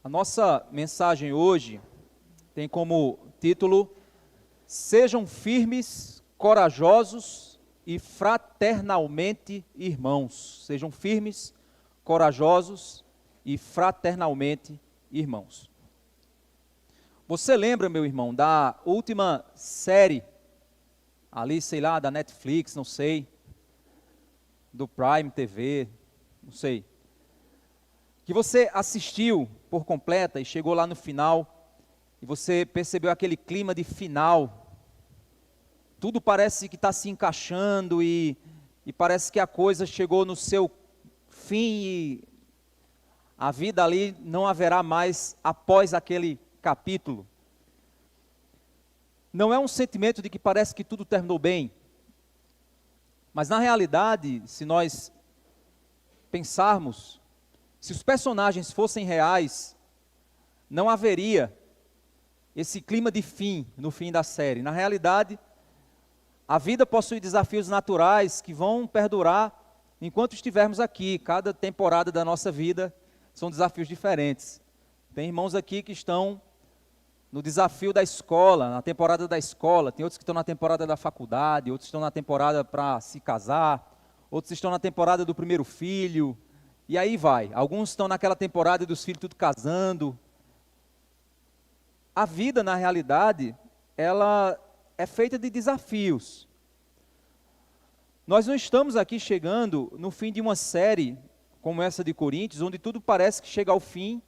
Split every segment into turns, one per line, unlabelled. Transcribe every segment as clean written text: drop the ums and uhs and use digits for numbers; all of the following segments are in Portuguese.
A nossa mensagem hoje tem como título: Sejam firmes, corajosos e fraternalmente irmãos. Sejam firmes, corajosos e fraternalmente irmãos. Você lembra, meu irmão, da última série, ali, sei lá, da Netflix, não sei, do Prime TV, não sei, que você assistiu por completa e chegou lá no final e você percebeu aquele clima de final? Tudo parece que está se encaixando e parece que a coisa chegou no seu fim e a vida ali não haverá mais após aquele capítulo. Não é um sentimento de que parece que tudo terminou bem, mas na realidade, se nós pensarmos, se os personagens fossem reais, não haveria esse clima de fim no fim da série. Na realidade, a vida possui desafios naturais que vão perdurar enquanto estivermos aqui. Cada temporada da nossa vida são desafios diferentes. Tem irmãos aqui que estão no desafio da escola, na temporada da escola. Tem outros que estão na temporada da faculdade, outros estão na temporada para se casar, outros estão na temporada do primeiro filho. E aí vai, alguns estão naquela temporada dos filhos tudo casando. A vida, na realidade, ela é feita de desafios. Nós não estamos aqui chegando no fim de uma série como essa de Coríntios, onde tudo parece que chega ao fim,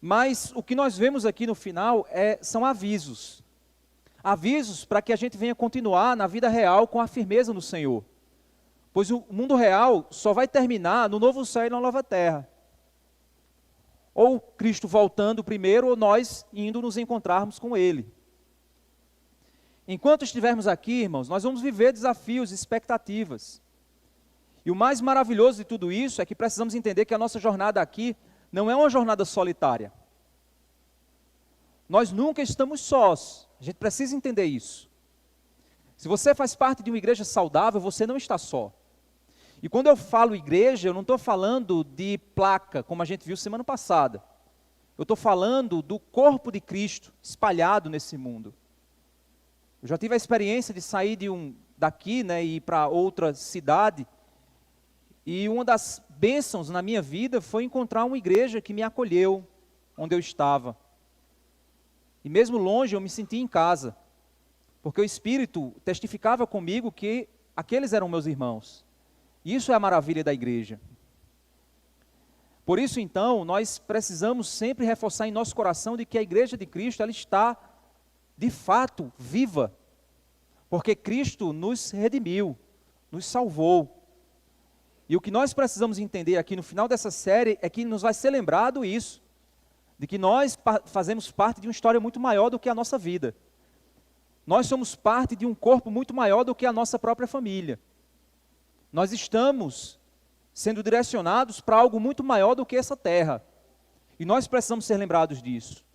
mas o que nós vemos aqui no final são avisos. Avisos para que a gente venha continuar na vida real com a firmeza no Senhor. Pois o mundo real só vai terminar no novo céu e na nova terra. Ou Cristo voltando primeiro, ou nós indo nos encontrarmos com Ele. Enquanto estivermos aqui, irmãos, nós vamos viver desafios, expectativas. E o mais maravilhoso de tudo isso é que precisamos entender que a nossa jornada aqui não é uma jornada solitária. Nós nunca estamos sós. A gente precisa entender isso. Se você faz parte de uma igreja saudável, você não está só. E quando eu falo igreja, eu não estou falando de placa, como a gente viu semana passada. Eu estou falando do corpo de Cristo espalhado nesse mundo. Eu já tive a experiência de sair daqui, né, e ir para outra cidade. E uma das bênçãos na minha vida foi encontrar uma igreja que me acolheu onde eu estava. E mesmo longe eu me senti em casa. Porque o Espírito testificava comigo que aqueles eram meus irmãos. Isso é a maravilha da igreja. Por isso, então, nós precisamos sempre reforçar em nosso coração de que a igreja de Cristo, ela está, de fato, viva. Porque Cristo nos redimiu, nos salvou. E o que nós precisamos entender aqui no final dessa série é que nos vai ser lembrado isso. De que nós fazemos parte de uma história muito maior do que a nossa vida. Nós somos parte de um corpo muito maior do que a nossa própria família. Nós estamos sendo direcionados para algo muito maior do que essa terra. E nós precisamos ser lembrados disso.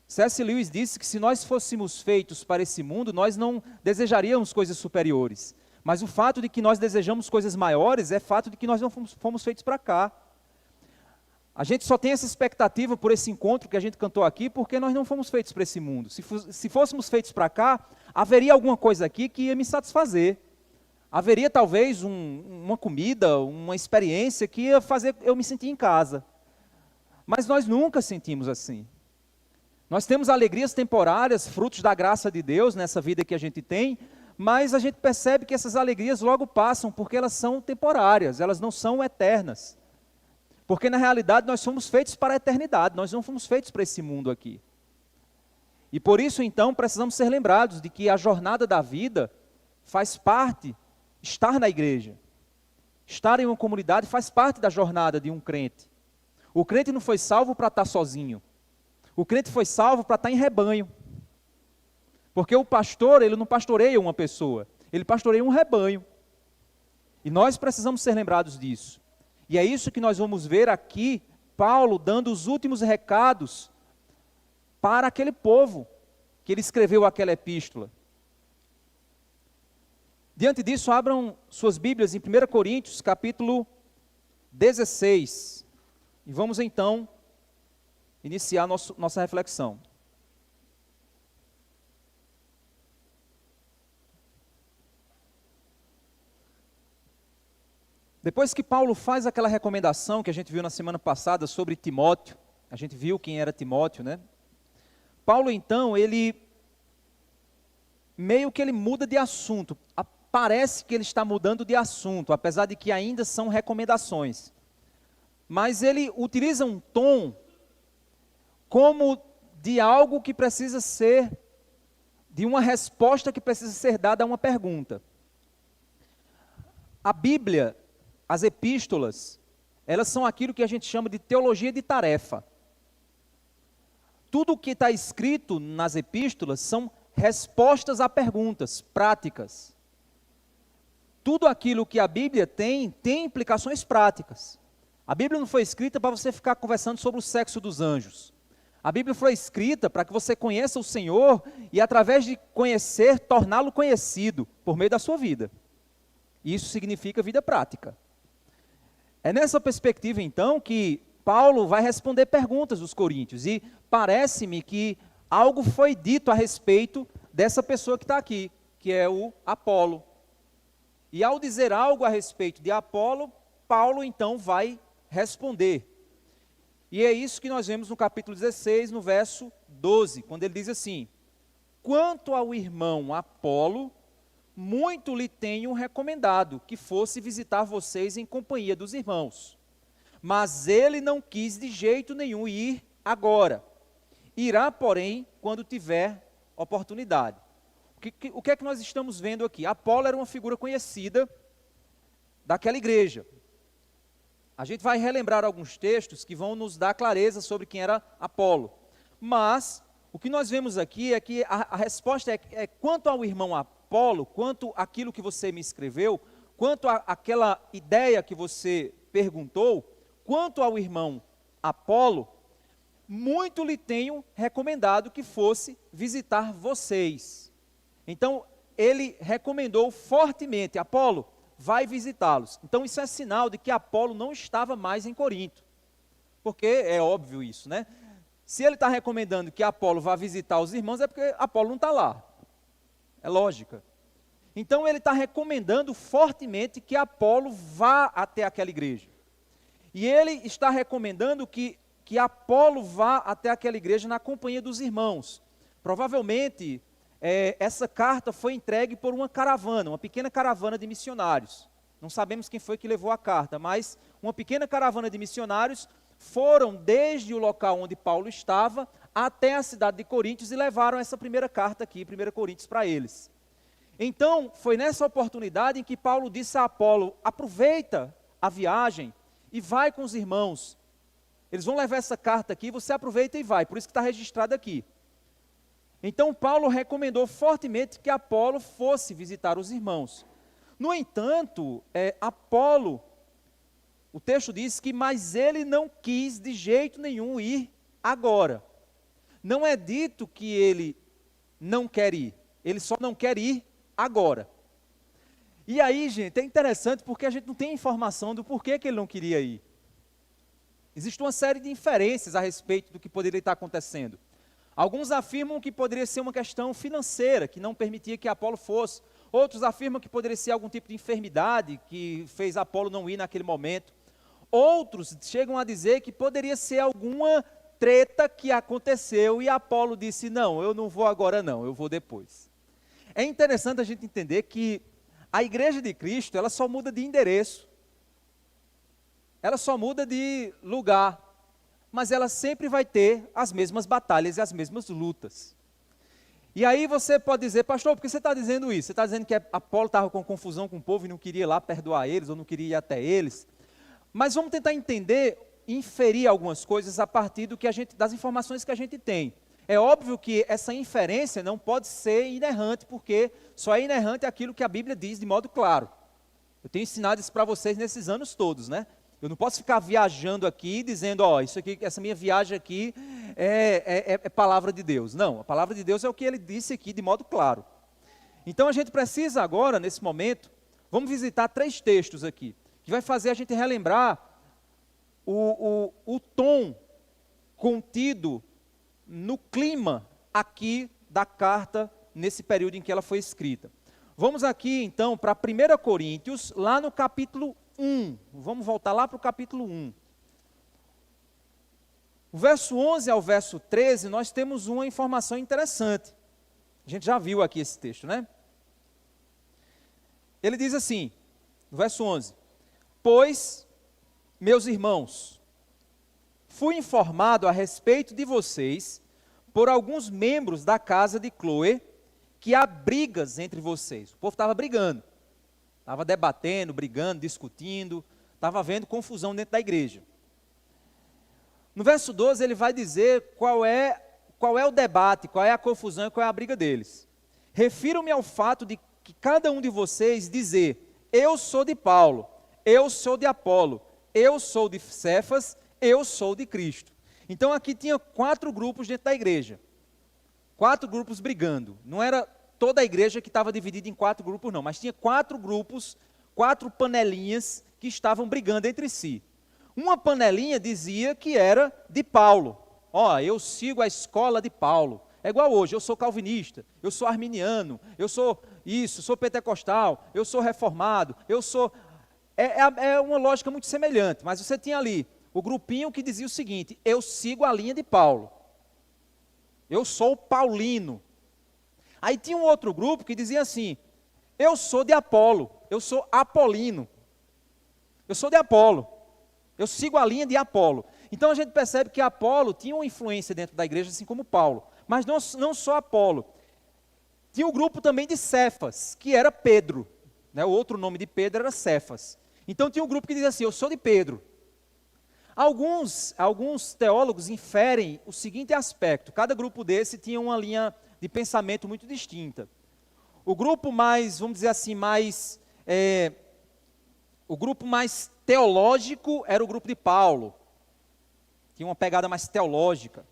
C.S. Lewis disse que se nós fôssemos feitos para esse mundo, nós não desejaríamos coisas superiores. Mas o fato de que nós desejamos coisas maiores é fato de que nós não fomos feitos para cá. A gente só tem essa expectativa por esse encontro que a gente cantou aqui, porque nós não fomos feitos para esse mundo. Se fôssemos feitos para cá, haveria alguma coisa aqui que ia me satisfazer. Haveria talvez uma comida, uma experiência que ia fazer eu me sentir em casa. Mas nós nunca sentimos assim. Nós temos alegrias temporárias, frutos da graça de Deus nessa vida que a gente tem, mas a gente percebe que essas alegrias logo passam, porque elas são temporárias, elas não são eternas. Porque na realidade nós somos feitos para a eternidade, nós não fomos feitos para esse mundo aqui. E por isso então precisamos ser lembrados de que a jornada da vida faz parte, estar na igreja, estar em uma comunidade faz parte da jornada de um crente. O crente não foi salvo para estar sozinho, o crente foi salvo para estar em rebanho. Porque o pastor, ele não pastoreia uma pessoa, ele pastoreia um rebanho. E nós precisamos ser lembrados disso. E é isso que nós vamos ver aqui, Paulo dando os últimos recados para aquele povo que ele escreveu aquela epístola. Diante disso, abram suas Bíblias em 1 Coríntios, capítulo 16. E vamos então iniciar nossa reflexão. Depois que Paulo faz aquela recomendação que a gente viu na semana passada sobre Timóteo, a gente viu quem era Timóteo, né? Paulo então, ele muda de assunto. Parece que ele está mudando de assunto, apesar de que ainda são recomendações. Mas ele utiliza um tom como de algo que precisa ser, de uma resposta que precisa ser dada a uma pergunta. A Bíblia, as epístolas, elas são aquilo que a gente chama de teologia de tarefa. Tudo o que está escrito nas epístolas são respostas a perguntas práticas. Tudo aquilo que a Bíblia tem implicações práticas. A Bíblia não foi escrita para você ficar conversando sobre o sexo dos anjos. A Bíblia foi escrita para que você conheça o Senhor e, através de conhecer, torná-lo conhecido por meio da sua vida. Isso significa vida prática. É nessa perspectiva, então, que Paulo vai responder perguntas dos coríntios. E parece-me que algo foi dito a respeito dessa pessoa que está aqui, que é o Apolo. E ao dizer algo a respeito de Apolo, Paulo então vai responder. E é isso que nós vemos no capítulo 16, no verso 12, quando ele diz assim: quanto ao irmão Apolo, muito lhe tenho recomendado que fosse visitar vocês em companhia dos irmãos. Mas ele não quis de jeito nenhum ir agora. Irá, porém, quando tiver oportunidade. O que é que nós estamos vendo aqui? Apolo era uma figura conhecida daquela igreja. A gente vai relembrar alguns textos que vão nos dar clareza sobre quem era Apolo. Mas o que nós vemos aqui é que a resposta é quanto ao irmão Apolo, quanto àquilo que você me escreveu, quanto àquela ideia que você perguntou, quanto ao irmão Apolo, muito lhe tenho recomendado que fosse visitar vocês. Então, ele recomendou fortemente: Apolo, vai visitá-los. Então, isso é sinal de que Apolo não estava mais em Corinto. Porque é óbvio isso, né? Se ele está recomendando que Apolo vá visitar os irmãos, é porque Apolo não está lá. É lógica. Então, ele está recomendando fortemente que Apolo vá até aquela igreja. E ele está recomendando que Apolo vá até aquela igreja na companhia dos irmãos. Provavelmente, essa carta foi entregue por uma caravana, uma pequena caravana de missionários. Não sabemos quem foi que levou a carta, mas uma pequena caravana de missionários foram desde o local onde Paulo estava até a cidade de Coríntios e levaram essa primeira carta aqui, 1 Coríntios, para eles. Então, foi nessa oportunidade em que Paulo disse a Apolo: aproveita a viagem e vai com os irmãos. Eles vão levar essa carta aqui, você aproveita e vai, por isso que está registrado aqui. Então, Paulo recomendou fortemente que Apolo fosse visitar os irmãos. No entanto, Apolo, o texto diz que, mas ele não quis de jeito nenhum ir agora. Não é dito que ele não quer ir, ele só não quer ir agora. E aí, gente, é interessante porque a gente não tem informação do porquê que ele não queria ir. Existe uma série de inferências a respeito do que poderia estar acontecendo. Alguns afirmam que poderia ser uma questão financeira, que não permitia que Apolo fosse. Outros afirmam que poderia ser algum tipo de enfermidade que fez Apolo não ir naquele momento. Outros chegam a dizer que poderia ser alguma treta que aconteceu e Apolo disse: não, eu não vou agora não, eu vou depois. É interessante a gente entender que a igreja de Cristo, ela só muda de endereço. Ela só muda de lugar. Mas ela sempre vai ter as mesmas batalhas e as mesmas lutas. E aí você pode dizer: pastor, por que você está dizendo isso? Você está dizendo que Apolo estava com confusão com o povo e não queria ir lá perdoar eles, ou não queria ir até eles. Mas vamos tentar entender, inferir algumas coisas a partir das informações que a gente tem. É óbvio que essa inferência não pode ser inerrante, porque só é inerrante aquilo que a Bíblia diz de modo claro. Eu tenho ensinado isso para vocês nesses anos todos, né? Eu não posso ficar viajando aqui dizendo: isso aqui, essa minha viagem aqui é palavra de Deus. Não, a palavra de Deus é o que ele disse aqui de modo claro. Então a gente precisa agora, nesse momento, vamos visitar 3 textos aqui, que vai fazer a gente relembrar o tom contido no clima aqui da carta, nesse período em que ela foi escrita. Vamos aqui, então, para 1 Coríntios, lá no capítulo 1. Vamos voltar lá para o capítulo 1. O verso 11 ao verso 13, nós temos uma informação interessante. A gente já viu aqui esse texto, né? Ele diz assim, no verso 11: Pois, meus irmãos, fui informado a respeito de vocês por alguns membros da casa de Cloé, que há brigas entre vocês. O povo estava brigando, estava debatendo, brigando, discutindo, estava havendo confusão dentro da igreja. No verso 12 ele vai dizer qual é o debate, qual é a confusão e qual é a briga deles. Refiro-me ao fato de que cada um de vocês dizer: eu sou de Paulo, eu sou de Apolo, eu sou de Cefas, eu sou de Cristo. Então aqui tinha 4 grupos dentro da igreja. 4 grupos brigando. Não era toda a igreja que estava dividida em 4 grupos não, mas tinha 4 grupos, 4 panelinhas que estavam brigando entre si. Uma panelinha dizia que era de Paulo. Eu sigo a escola de Paulo. É igual hoje, eu sou calvinista, eu sou arminiano, eu sou isso, sou pentecostal, eu sou reformado, eu sou... É uma lógica muito semelhante, mas você tinha ali o grupinho que dizia o seguinte: eu sigo a linha de Paulo. Eu sou paulino. Aí tinha um outro grupo que dizia assim: eu sou de Apolo, eu sou apolino. Eu sou de Apolo. Eu sigo a linha de Apolo. Então a gente percebe que Apolo tinha uma influência dentro da igreja, assim como Paulo. Mas não só Apolo. Tinha um grupo também de Cefas, que era Pedro. Né? O outro nome de Pedro era Cefas. Então tinha um grupo que dizia assim: eu sou de Pedro. Alguns teólogos inferem o seguinte aspecto: cada grupo desse tinha uma linha de pensamento muito distinta. O grupo mais, vamos dizer assim, o grupo mais teológico era o grupo de Paulo. Tinha uma pegada mais teológica.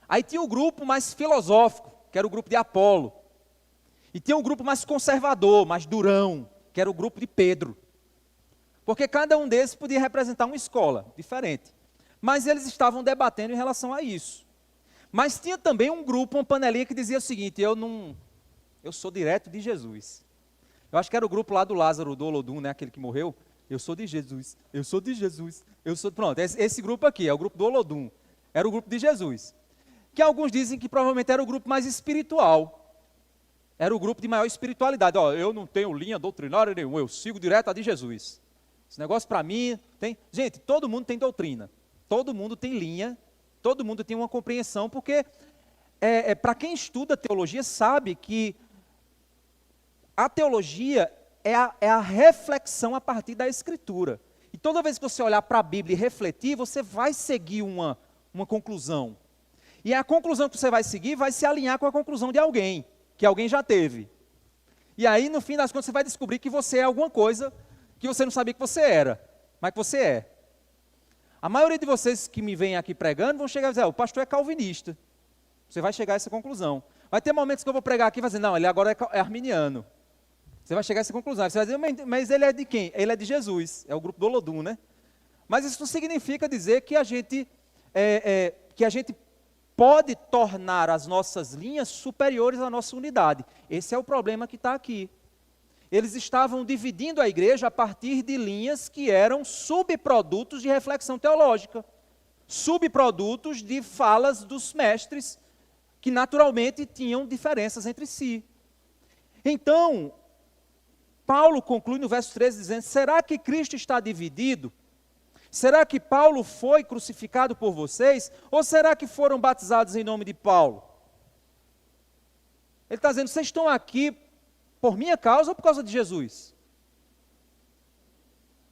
Aí tinha o grupo mais filosófico, que era o grupo de Apolo. E tinha um grupo mais conservador, mais durão, que era o grupo de Pedro. Porque cada um desses podia representar uma escola diferente. Mas eles estavam debatendo em relação a isso. Mas tinha também um grupo, uma panelinha que dizia o seguinte: eu sou direto de Jesus. Eu acho que era o grupo lá do Lázaro, do Olodum, né, aquele que morreu. Eu sou de Jesus, eu sou de Jesus, Pronto, esse grupo aqui é o grupo do Olodum. Era o grupo de Jesus. Que alguns dizem que provavelmente era o grupo mais espiritual. Era o grupo de maior espiritualidade. Eu não tenho linha doutrinária nenhuma, eu sigo direto a de Jesus. Esse negócio para mim tem... Gente, todo mundo tem doutrina, todo mundo tem linha, todo mundo tem uma compreensão, porque para quem estuda teologia sabe que a teologia é a reflexão a partir da Escritura. E toda vez que você olhar para a Bíblia e refletir, você vai seguir uma conclusão. E a conclusão que você vai seguir vai se alinhar com a conclusão de alguém, que alguém já teve. E aí, no fim das contas, você vai descobrir que você é alguma coisa que você não sabia que você era, mas que você é. A maioria de vocês que me vêm aqui pregando vão chegar e dizer: o pastor é calvinista. Você vai chegar a essa conclusão. Vai ter momentos que eu vou pregar aqui e vai dizer: não, ele agora é arminiano. Você vai chegar a essa conclusão. Você vai dizer: mas ele é de quem? Ele é de Jesus. É o grupo do Olodum, né? Mas isso não significa dizer que a gente pode tornar as nossas linhas superiores à nossa unidade. Esse é o problema que está aqui. Eles estavam dividindo a igreja a partir de linhas que eram subprodutos de reflexão teológica, subprodutos de falas dos mestres, que naturalmente tinham diferenças entre si. Então, Paulo conclui no verso 13 dizendo: será que Cristo está dividido? Será que Paulo foi crucificado por vocês? Ou será que foram batizados em nome de Paulo? Ele está dizendo: vocês estão aqui por minha causa ou por causa de Jesus?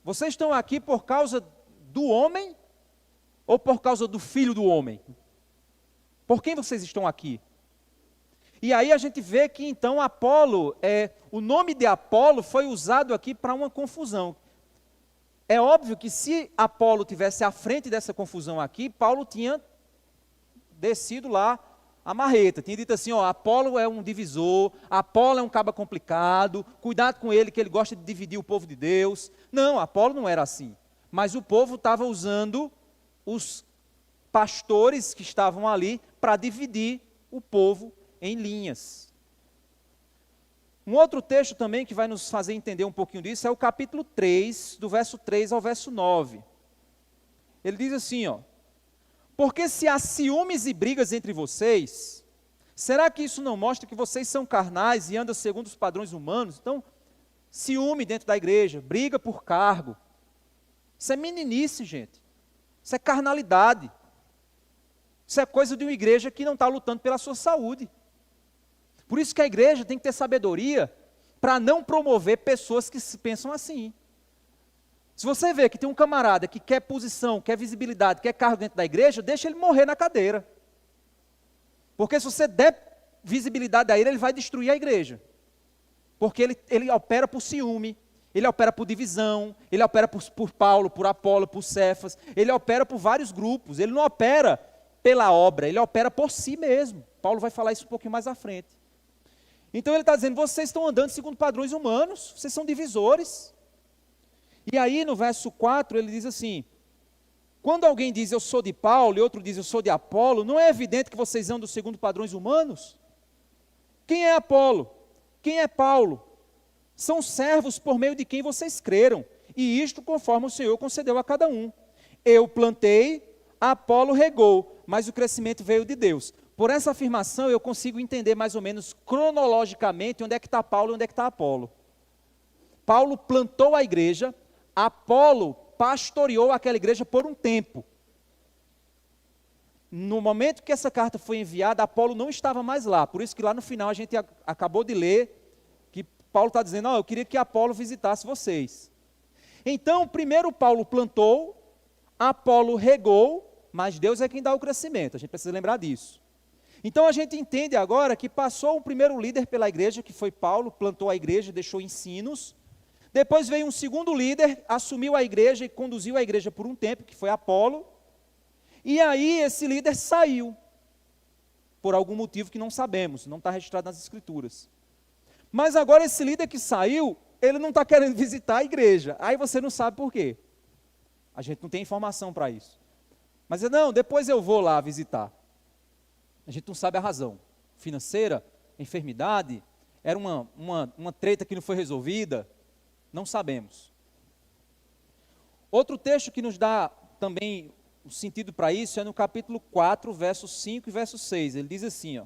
Vocês estão aqui por causa do homem ou por causa do Filho do homem? Por quem vocês estão aqui? E aí a gente vê que então Apolo, o nome de Apolo foi usado aqui para uma confusão. É óbvio que se Apolo tivesse à frente dessa confusão aqui, Paulo tinha descido lá a marreta, tinha dito assim: Apolo é um divisor, Apolo é um caba complicado, cuidado com ele que ele gosta de dividir o povo de Deus. Não, Apolo não era assim. mas o povo estava usando os pastores que estavam ali para dividir o povo em linhas. Um outro texto também que vai nos fazer entender um pouquinho disso é o capítulo 3, do verso 3 ao verso 9. Ele diz assim, ó: porque se há ciúmes e brigas entre vocês, será que isso não mostra que vocês são carnais e andam segundo os padrões humanos? Então, ciúme dentro da igreja, briga por cargo. Isso é meninice, gente. Isso é carnalidade. Isso é coisa de uma igreja que não está lutando pela sua saúde. Por isso que a igreja tem que ter sabedoria para não promover pessoas que pensam assim. Se você vê que tem um camarada que quer posição, quer visibilidade, quer cargo dentro da igreja, deixa ele morrer na cadeira. Porque se você der visibilidade a ele vai destruir a igreja. Porque ele opera por ciúme, ele opera por divisão, ele opera por Paulo, por Apolo, por Cefas, ele opera por vários grupos, ele não opera pela obra, ele opera por si mesmo. Paulo vai falar isso um pouquinho mais à frente. Então ele está dizendo, vocês estão andando segundo padrões humanos, vocês são divisores. E aí no verso 4 ele diz assim, quando alguém diz eu sou de Paulo e outro diz eu sou de Apolo, não é evidente que vocês andam segundo padrões humanos? Quem é Apolo? Quem é Paulo? São servos por meio de quem vocês creram, e isto conforme o Senhor concedeu a cada um. Eu plantei, Apolo regou, mas o crescimento veio de Deus. Por essa afirmação eu consigo entender mais ou menos cronologicamente onde é que está Paulo e onde é que está Apolo. Paulo plantou a igreja, Apolo pastoreou aquela igreja por um tempo. No momento que essa carta foi enviada, Apolo não estava mais lá, por isso que lá no final a gente acabou de ler, que Paulo está dizendo, eu queria que Apolo visitasse vocês. Então, primeiro Paulo plantou, Apolo regou, mas Deus é quem dá o crescimento, a gente precisa lembrar disso. Então a gente entende agora que passou o primeiro líder pela igreja, que foi Paulo, plantou a igreja, deixou ensinos. Depois veio um segundo líder, assumiu a igreja e conduziu a igreja por um tempo, que foi Apolo. E aí esse líder saiu, por algum motivo que não sabemos, não está registrado nas escrituras. Mas agora esse líder que saiu, ele não está querendo visitar a igreja. Aí você não sabe por quê. A gente não tem informação para isso. Mas não, depois eu vou lá visitar. A gente não sabe a razão. Financeira, enfermidade, era uma treta que não foi resolvida, não sabemos. Outro texto que nos dá também o sentido para isso é no capítulo 4, versos 5 e verso 6. Ele diz assim, ó: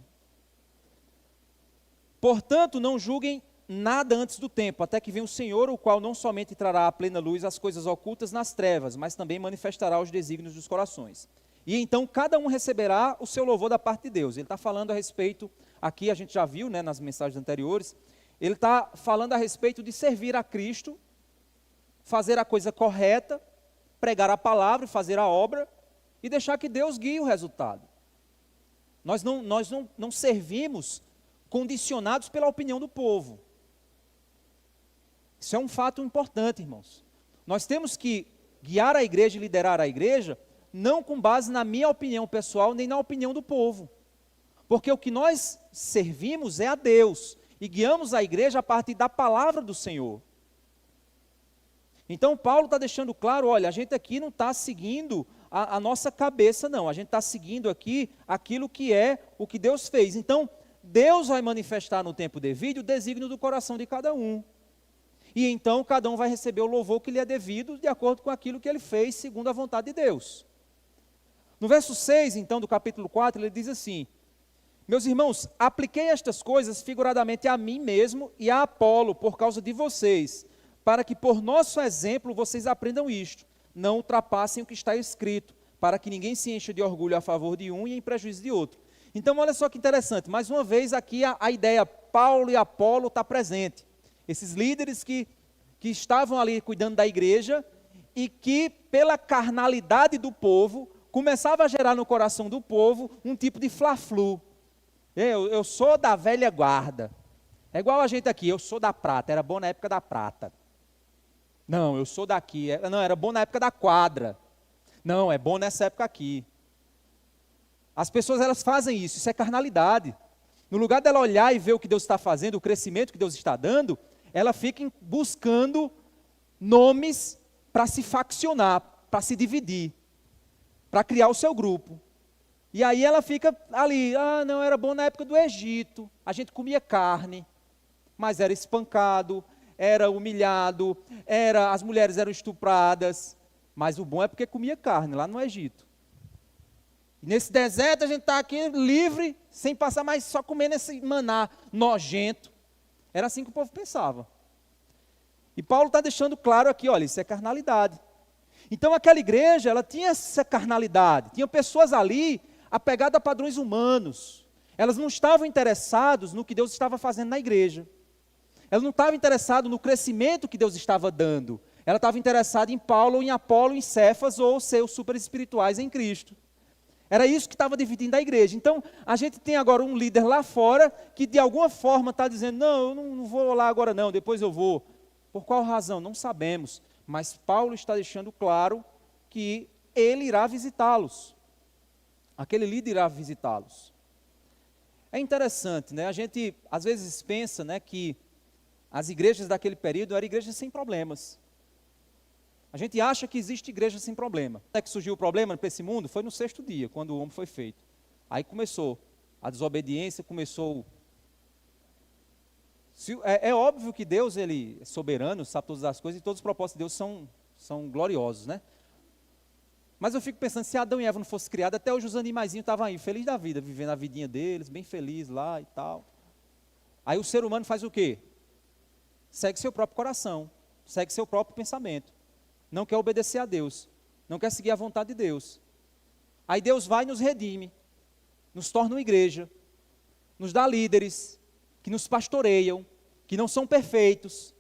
portanto, não julguem nada antes do tempo, até que venha o Senhor, o qual não somente trará à plena luz as coisas ocultas nas trevas, mas também manifestará os desígnios dos corações. E então cada um receberá o seu louvor da parte de Deus. Ele está falando a respeito, aqui a gente já viu, né, nas mensagens anteriores, ele está falando a respeito de servir a Cristo, fazer a coisa correta, pregar a palavra, fazer a obra, e deixar que Deus guie o resultado. Nós não servimos condicionados pela opinião do povo. Isso é um fato importante, irmãos. Nós temos que guiar a igreja e liderar a igreja, não com base na minha opinião pessoal, nem na opinião do povo. Porque o que nós servimos é a Deus, e guiamos a igreja a partir da palavra do Senhor. Então Paulo está deixando claro, olha, a gente aqui não está seguindo a nossa cabeça, não. A gente está seguindo aqui aquilo que é o que Deus fez. Então, Deus vai manifestar no tempo devido o desígnio do coração de cada um. E então cada um vai receber o louvor que lhe é devido, de acordo com aquilo que ele fez, segundo a vontade de Deus. No verso 6, então, do capítulo 4, ele diz assim: meus irmãos, apliquei estas coisas figuradamente a mim mesmo e a Apolo, por causa de vocês, para que por nosso exemplo vocês aprendam isto, não ultrapassem o que está escrito, para que ninguém se encha de orgulho a favor de um e em prejuízo de outro. Então, olha só que interessante, mais uma vez aqui a ideia Paulo e Apolo está presente. Esses líderes que estavam ali cuidando da igreja e que, pela carnalidade do povo, começava a gerar no coração do povo um tipo de fla-flu. Eu sou da velha guarda. É igual a gente aqui, eu sou da prata, era bom na época da prata. Não, eu sou daqui, não, era bom na época da quadra. Não, é bom nessa época aqui. As pessoas, elas fazem isso é carnalidade. No lugar dela olhar e ver o que Deus está fazendo, o crescimento que Deus está dando, ela fica buscando nomes para se faccionar, para se dividir, para criar o seu grupo. E aí ela fica ali, não, era bom na época do Egito, a gente comia carne, mas era espancado, era humilhado, as mulheres eram estupradas, mas o bom é porque comia carne lá no Egito. E nesse deserto a gente está aqui livre, sem passar mais, só comendo esse maná nojento. Era assim que o povo pensava. E Paulo está deixando claro aqui, olha, isso é carnalidade. Então aquela igreja, ela tinha essa carnalidade, tinha pessoas ali apegadas a padrões humanos. Elas não estavam interessadas no que Deus estava fazendo na igreja. Elas não estavam interessadas no crescimento que Deus estava dando. Ela estava interessada em Paulo, em Apolo, em Cefas ou seus super espirituais em Cristo. Era isso que estava dividindo a igreja. Então, a gente tem agora um líder lá fora que de alguma forma está dizendo, não, eu não vou lá agora não, depois eu vou. Por qual razão? Não sabemos. Mas Paulo está deixando claro que ele irá visitá-los. Aquele líder irá visitá-los. É interessante, né? A gente às vezes pensa, né, que as igrejas daquele período eram igrejas sem problemas. A gente acha que existe igreja sem problema. Até que surgiu o problema para esse mundo foi no 6º dia, quando o homem foi feito. Aí começou a desobediência, começou... É óbvio que Deus, ele é soberano, sabe todas as coisas, e todos os propósitos de Deus são gloriosos, né? Mas eu fico pensando, se Adão e Eva não fossem criados, até hoje os animaizinhos estavam aí, felizes da vida, vivendo a vidinha deles, bem felizes lá e tal. Aí o ser humano faz o quê? Segue seu próprio coração, segue seu próprio pensamento. Não quer obedecer a Deus, não quer seguir a vontade de Deus. Aí Deus vai e nos redime, nos torna uma igreja, nos dá líderes, que nos pastoreiam, que não são perfeitos,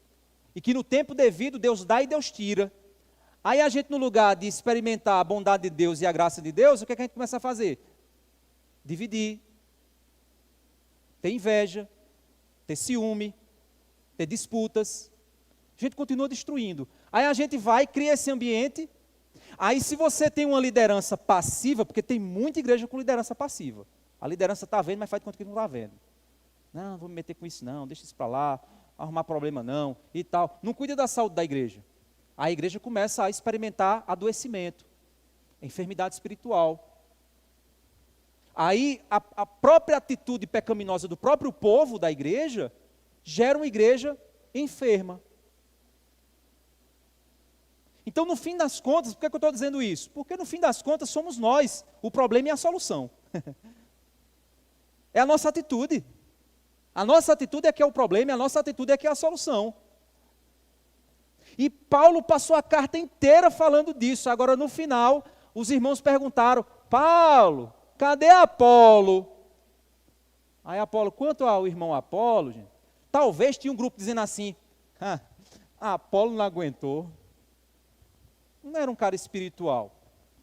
e que no tempo devido Deus dá e Deus tira. Aí a gente, no lugar de experimentar a bondade de Deus e a graça de Deus, o que é que a gente começa a fazer? Dividir, ter inveja, ter ciúme, ter disputas. A gente continua destruindo. Aí a gente vai, cria esse ambiente. Aí se você tem uma liderança passiva, porque tem muita igreja com liderança passiva. A liderança está vendo, mas faz de conta que não está vendo. Não vou me meter com isso não, deixa isso para lá, arrumar problema não, e tal. Não cuida da saúde da igreja. A igreja começa a experimentar adoecimento, enfermidade espiritual. Aí a própria atitude pecaminosa do próprio povo da igreja gera uma igreja enferma. Então, no fim das contas, por que eu estou dizendo isso? Porque no fim das contas somos nós o problema e a solução. É a nossa atitude. A nossa atitude é que é o problema e a nossa atitude é que é a solução. E Paulo passou a carta inteira falando disso. Agora, no final, os irmãos perguntaram, Paulo, cadê Apolo? Aí Apolo, quanto ao irmão Apolo, gente, talvez tinha um grupo dizendo assim, Apolo não aguentou. Não era um cara espiritual.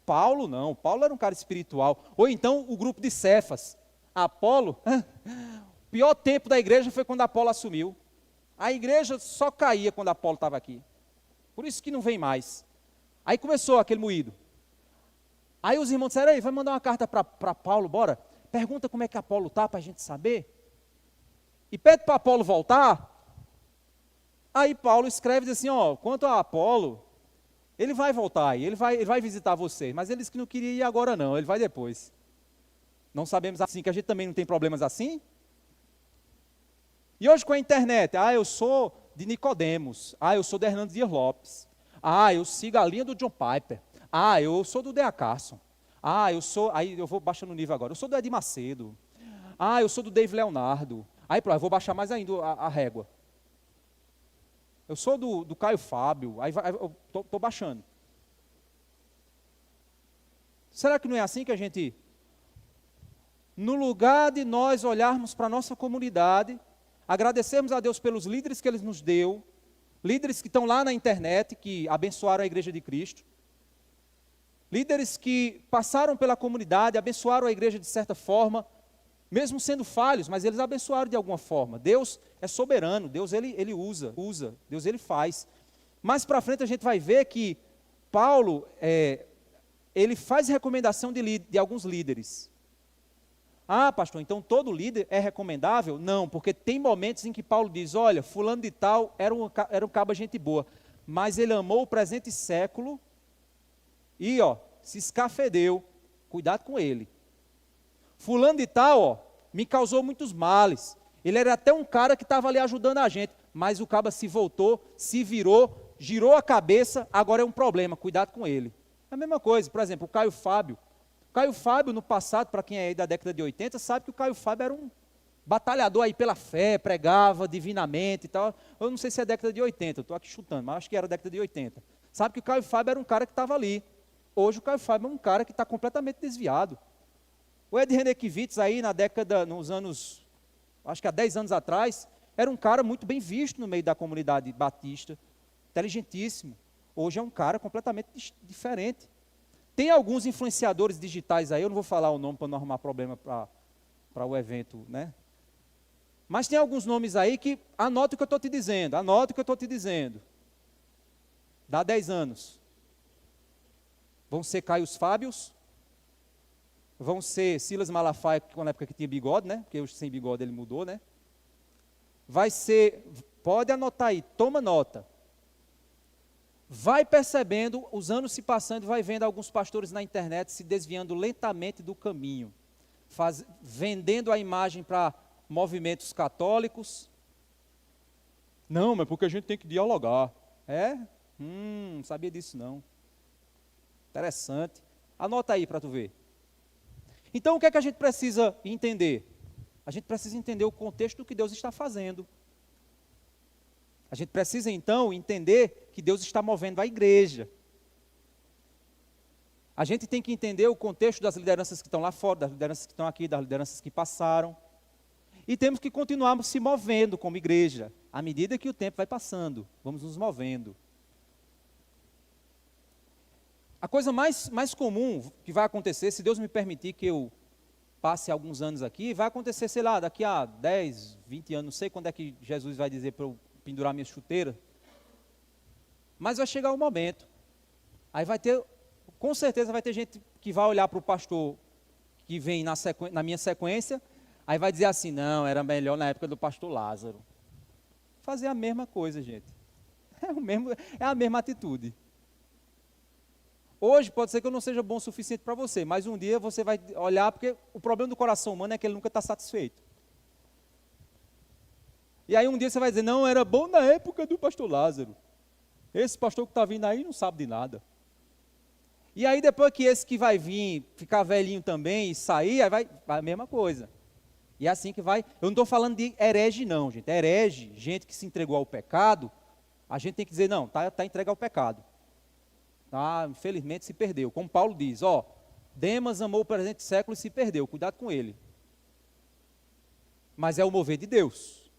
Paulo não, Paulo era um cara espiritual. Ou então o grupo de Cefas. Apolo, o pior tempo da igreja foi quando Apolo assumiu. A igreja só caía quando Apolo estava aqui. Por isso que não vem mais. Aí começou aquele moído. Aí os irmãos disseram, vai mandar uma carta para Paulo, bora? Pergunta como é que Apolo está para a gente saber. E pede para Apolo voltar. Aí Paulo escreve e diz assim, quanto a Apolo, ele vai voltar, ele vai visitar vocês, mas ele disse que não queria ir agora não, ele vai depois. Não sabemos assim, que a gente também não tem problemas assim? E hoje com a internet, eu sou de Nicodemos, eu sou de Hernando Dias Lopes, eu sigo a linha do John Piper, eu sou do D.A. Carson, aí eu vou baixando o nível agora, eu sou do Edir Macedo, eu sou do Dave Leonardo, aí eu vou baixar mais ainda a régua. Eu sou do Caio Fábio, aí eu estou baixando. Será que não é assim que a gente... No lugar de nós olharmos para a nossa comunidade, agradecermos a Deus pelos líderes que Ele nos deu, líderes que estão lá na internet, que abençoaram a Igreja de Cristo, líderes que passaram pela comunidade, abençoaram a igreja de certa forma, mesmo sendo falhos, mas eles abençoaram de alguma forma. Deus é soberano, Deus ele usa, Deus ele faz. Mais para frente a gente vai ver que Paulo, ele faz recomendação de alguns líderes. Pastor, então todo líder é recomendável? Não, porque tem momentos em que Paulo diz, olha, fulano de tal era um cabo gente boa, mas ele amou o presente século e, se escafedeu. Cuidado com ele. Fulano de tal, me causou muitos males. Ele era até um cara que estava ali ajudando a gente, mas o caba se voltou, se virou, girou a cabeça, agora é um problema, cuidado com ele. É a mesma coisa, por exemplo, o Caio Fábio. O Caio Fábio, no passado, para quem é aí da década de 80, sabe que o Caio Fábio era um batalhador aí pela fé, pregava divinamente e tal. Eu não sei se é década de 80, eu estou aqui chutando, mas acho que era década de 80. Sabe que o Caio Fábio era um cara que estava ali. Hoje o Caio Fábio é um cara que está completamente desviado. O Ed Renekiewicz aí na década, nos anos, acho que há 10 anos atrás, era um cara muito bem visto no meio da comunidade batista, inteligentíssimo. Hoje é um cara completamente diferente. Tem alguns influenciadores digitais aí, eu não vou falar o nome para não arrumar problema para o evento, né? Mas tem alguns nomes aí que, anote o que eu estou te dizendo, anote o que eu estou te dizendo. Dá 10 anos. Vão ser Caio Fábios, vão ser Silas Malafaia, na época que tinha bigode, né? Porque hoje sem bigode ele mudou, né? Vai ser, pode anotar aí, toma nota. Vai percebendo, os anos se passando, vai vendo alguns pastores na internet se desviando lentamente do caminho, vendendo a imagem para movimentos católicos. Não, mas porque a gente tem que dialogar. É? Não sabia disso não. Interessante. Anota aí para tu ver. Então o que é que a gente precisa entender? A gente precisa entender o contexto do que Deus está fazendo. A gente precisa então entender que Deus está movendo a igreja. A gente tem que entender o contexto das lideranças que estão lá fora, das lideranças que estão aqui, das lideranças que passaram. E temos que continuar se movendo como igreja, à medida que o tempo vai passando, vamos nos movendo. A coisa mais comum que vai acontecer, se Deus me permitir que eu passe alguns anos aqui, vai acontecer, sei lá, daqui a 10, 20 anos, não sei quando é que Jesus vai dizer para eu pendurar minha chuteira, mas vai chegar o momento, aí vai ter, com certeza vai ter gente que vai olhar para o pastor que vem na minha sequência, aí vai dizer assim, não, era melhor na época do pastor Lázaro. Fazer a mesma coisa, gente, é a mesma atitude. Hoje pode ser que eu não seja bom o suficiente para você, mas um dia você vai olhar, porque o problema do coração humano é que ele nunca está satisfeito. E aí um dia você vai dizer, não, era bom na época do pastor Lázaro. Esse pastor que está vindo aí não sabe de nada. E aí depois que esse que vai vir, ficar velhinho também e sair, aí vai a mesma coisa. E é assim que vai. Eu não estou falando de herege não, gente. Herege, gente que se entregou ao pecado, a gente tem que dizer, não, está entregue ao pecado. Infelizmente se perdeu. Como Paulo diz, Demas amou o presente século e se perdeu. Cuidado com ele. Mas é o mover de Deus.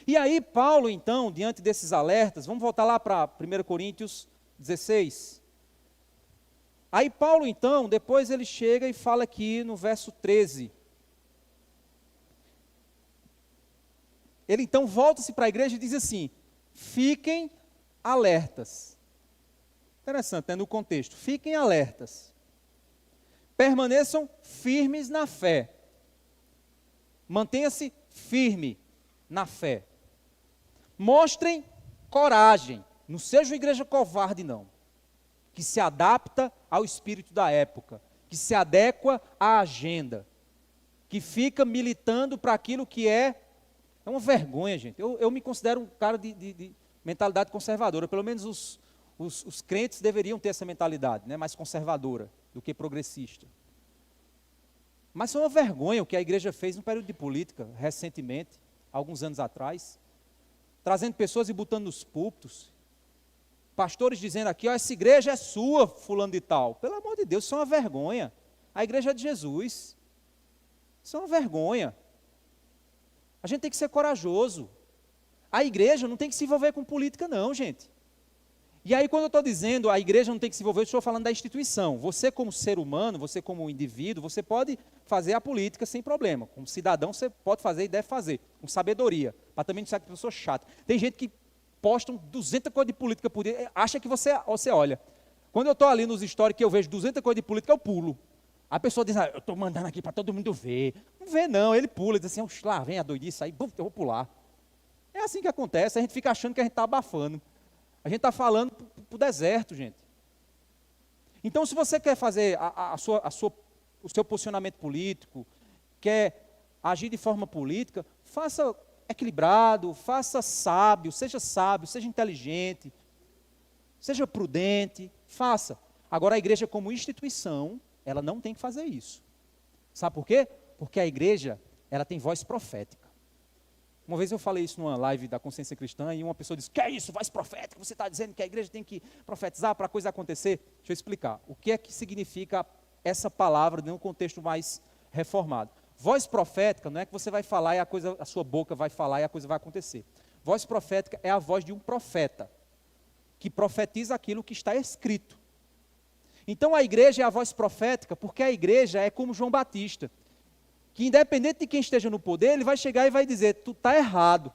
E aí Paulo, então, diante desses alertas, vamos voltar lá para 1 Coríntios 16. Aí Paulo, então, depois ele chega e fala aqui no verso 13. Ele então volta-se para a igreja e diz assim, fiquem alertas. Interessante, né, no contexto. Fiquem alertas. Permaneçam firmes na fé. Mantenha-se firme na fé. Mostrem coragem. Não seja uma igreja covarde, não. Que se adapta ao espírito da época. Que se adequa à agenda. Que fica militando para aquilo que é uma vergonha, gente. Eu me considero um cara de mentalidade conservadora. Pelo menos os crentes deveriam ter essa mentalidade, né, mais conservadora do que progressista. Mas foi uma vergonha o que a igreja fez no período de política, recentemente, alguns anos atrás, trazendo pessoas e botando nos púlpitos, pastores dizendo aqui, essa igreja é sua, fulano de tal. Pelo amor de Deus, isso é uma vergonha. A igreja é de Jesus. Isso é uma vergonha. A gente tem que ser corajoso. A igreja não tem que se envolver com política não, gente. E aí quando eu estou dizendo a igreja não tem que se envolver, eu estou falando da instituição. Você como ser humano, você como indivíduo, você pode fazer a política sem problema. Como cidadão você pode fazer e deve fazer, com sabedoria, para também não ser uma pessoa chata. Tem gente que posta 200 coisas de política por dia, acha que você olha. Quando eu estou ali nos stories que eu vejo 200 coisas de política, eu pulo. A pessoa diz, eu estou mandando aqui para todo mundo ver. Não vê não, ele pula, diz assim, lá vem a doidice aí, eu vou pular. É assim que acontece, a gente fica achando que a gente está abafando. A gente está falando para o deserto, gente. Então, se você quer fazer o seu posicionamento político, quer agir de forma política, faça equilibrado, faça sábio, seja inteligente, seja prudente, faça. Agora, a igreja como instituição, ela não tem que fazer isso. Sabe por quê? Porque a igreja, ela tem voz profética. Uma vez eu falei isso numa live da Consciência Cristã e uma pessoa disse, que é isso, voz profética? Você está dizendo que a igreja tem que profetizar para a coisa acontecer? Deixa eu explicar. O que é que significa essa palavra num contexto mais reformado? Voz profética não é que você vai falar e a sua boca vai falar e a coisa vai acontecer. Voz profética é a voz de um profeta, que profetiza aquilo que está escrito. Então a igreja é a voz profética, porque a igreja é como João Batista, que independente de quem esteja no poder, ele vai chegar e vai dizer, tu está errado,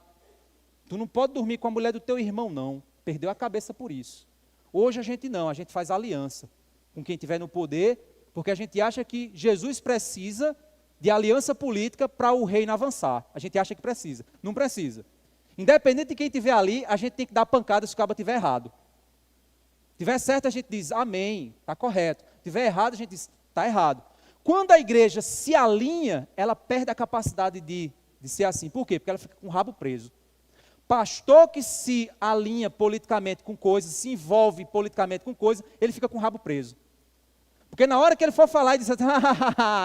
tu não pode dormir com a mulher do teu irmão não, perdeu a cabeça por isso. Hoje a gente não, a gente faz aliança com quem estiver no poder, porque a gente acha que Jesus precisa de aliança política para o reino avançar, a gente acha que precisa, não precisa. Independente de quem estiver ali, a gente tem que dar pancada se o cabo estiver errado. Tiver certo, a gente diz, amém, está correto. Tiver errado, a gente diz, está errado. Quando a igreja se alinha, ela perde a capacidade de ser assim. Por quê? Porque ela fica com o rabo preso. Pastor que se alinha politicamente com coisas, se envolve politicamente com coisas, ele fica com o rabo preso. Porque na hora que ele for falar, ele diz assim,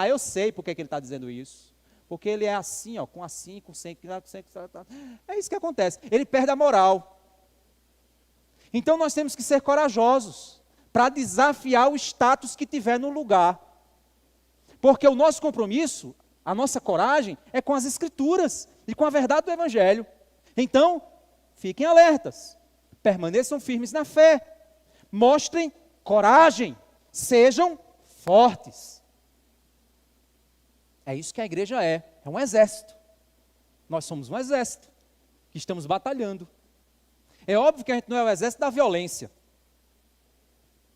eu sei por que ele está dizendo isso. Porque ele é assim, ó, com assim, com sem, é isso que acontece. Ele perde a moral. Então nós temos que ser corajosos para desafiar o status que tiver no lugar. Porque o nosso compromisso, a nossa coragem, é com as Escrituras e com a verdade do Evangelho. Então, fiquem alertas, permaneçam firmes na fé, mostrem coragem, sejam fortes. É isso que a igreja é um exército. Nós somos um exército que estamos batalhando. É óbvio que a gente não é o exército da violência.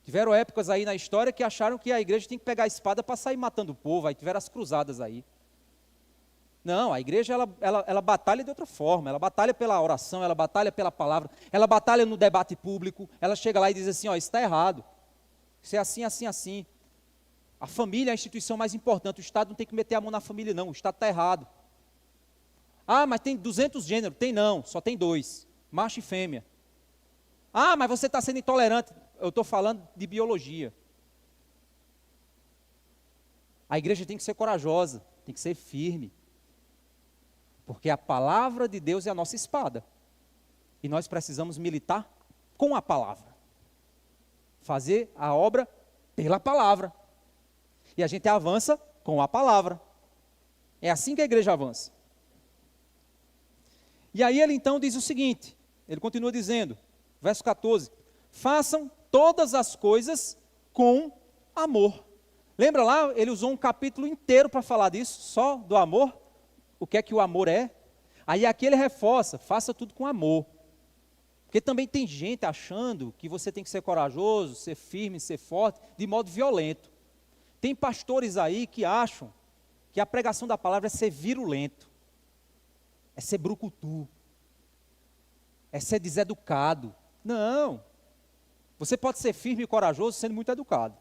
Tiveram épocas aí na história que acharam que a igreja tinha que pegar a espada para sair matando o povo, aí tiveram as cruzadas aí. Não, a igreja ela batalha de outra forma, ela batalha pela oração, ela batalha pela palavra, ela batalha no debate público, ela chega lá e diz assim, ó, isso está errado, isso é assim, assim, assim. A família é a instituição mais importante, o Estado não tem que meter a mão na família não, o Estado está errado. Ah, mas tem 200 gêneros, tem não, só tem 2, macho e fêmea. Ah, mas você está sendo intolerante. Eu estou falando de biologia. A igreja tem que ser corajosa, tem que ser firme. Porque a palavra de Deus é a nossa espada. E nós precisamos militar com a palavra. Fazer a obra pela palavra. E a gente avança com a palavra. É assim que a igreja avança. E aí ele então diz o seguinte, ele continua dizendo, verso 14, façam todas as coisas com amor. Lembra lá, ele usou um capítulo inteiro para falar disso, só do amor, o que é que o amor é. Aí aqui ele reforça, faça tudo com amor. Porque também tem gente achando que você tem que ser corajoso, ser firme, ser forte, de modo violento. Tem pastores aí que acham que a pregação da palavra é ser virulento, é ser brucutu, é ser deseducado. Não. Você pode ser firme e corajoso sendo muito educado.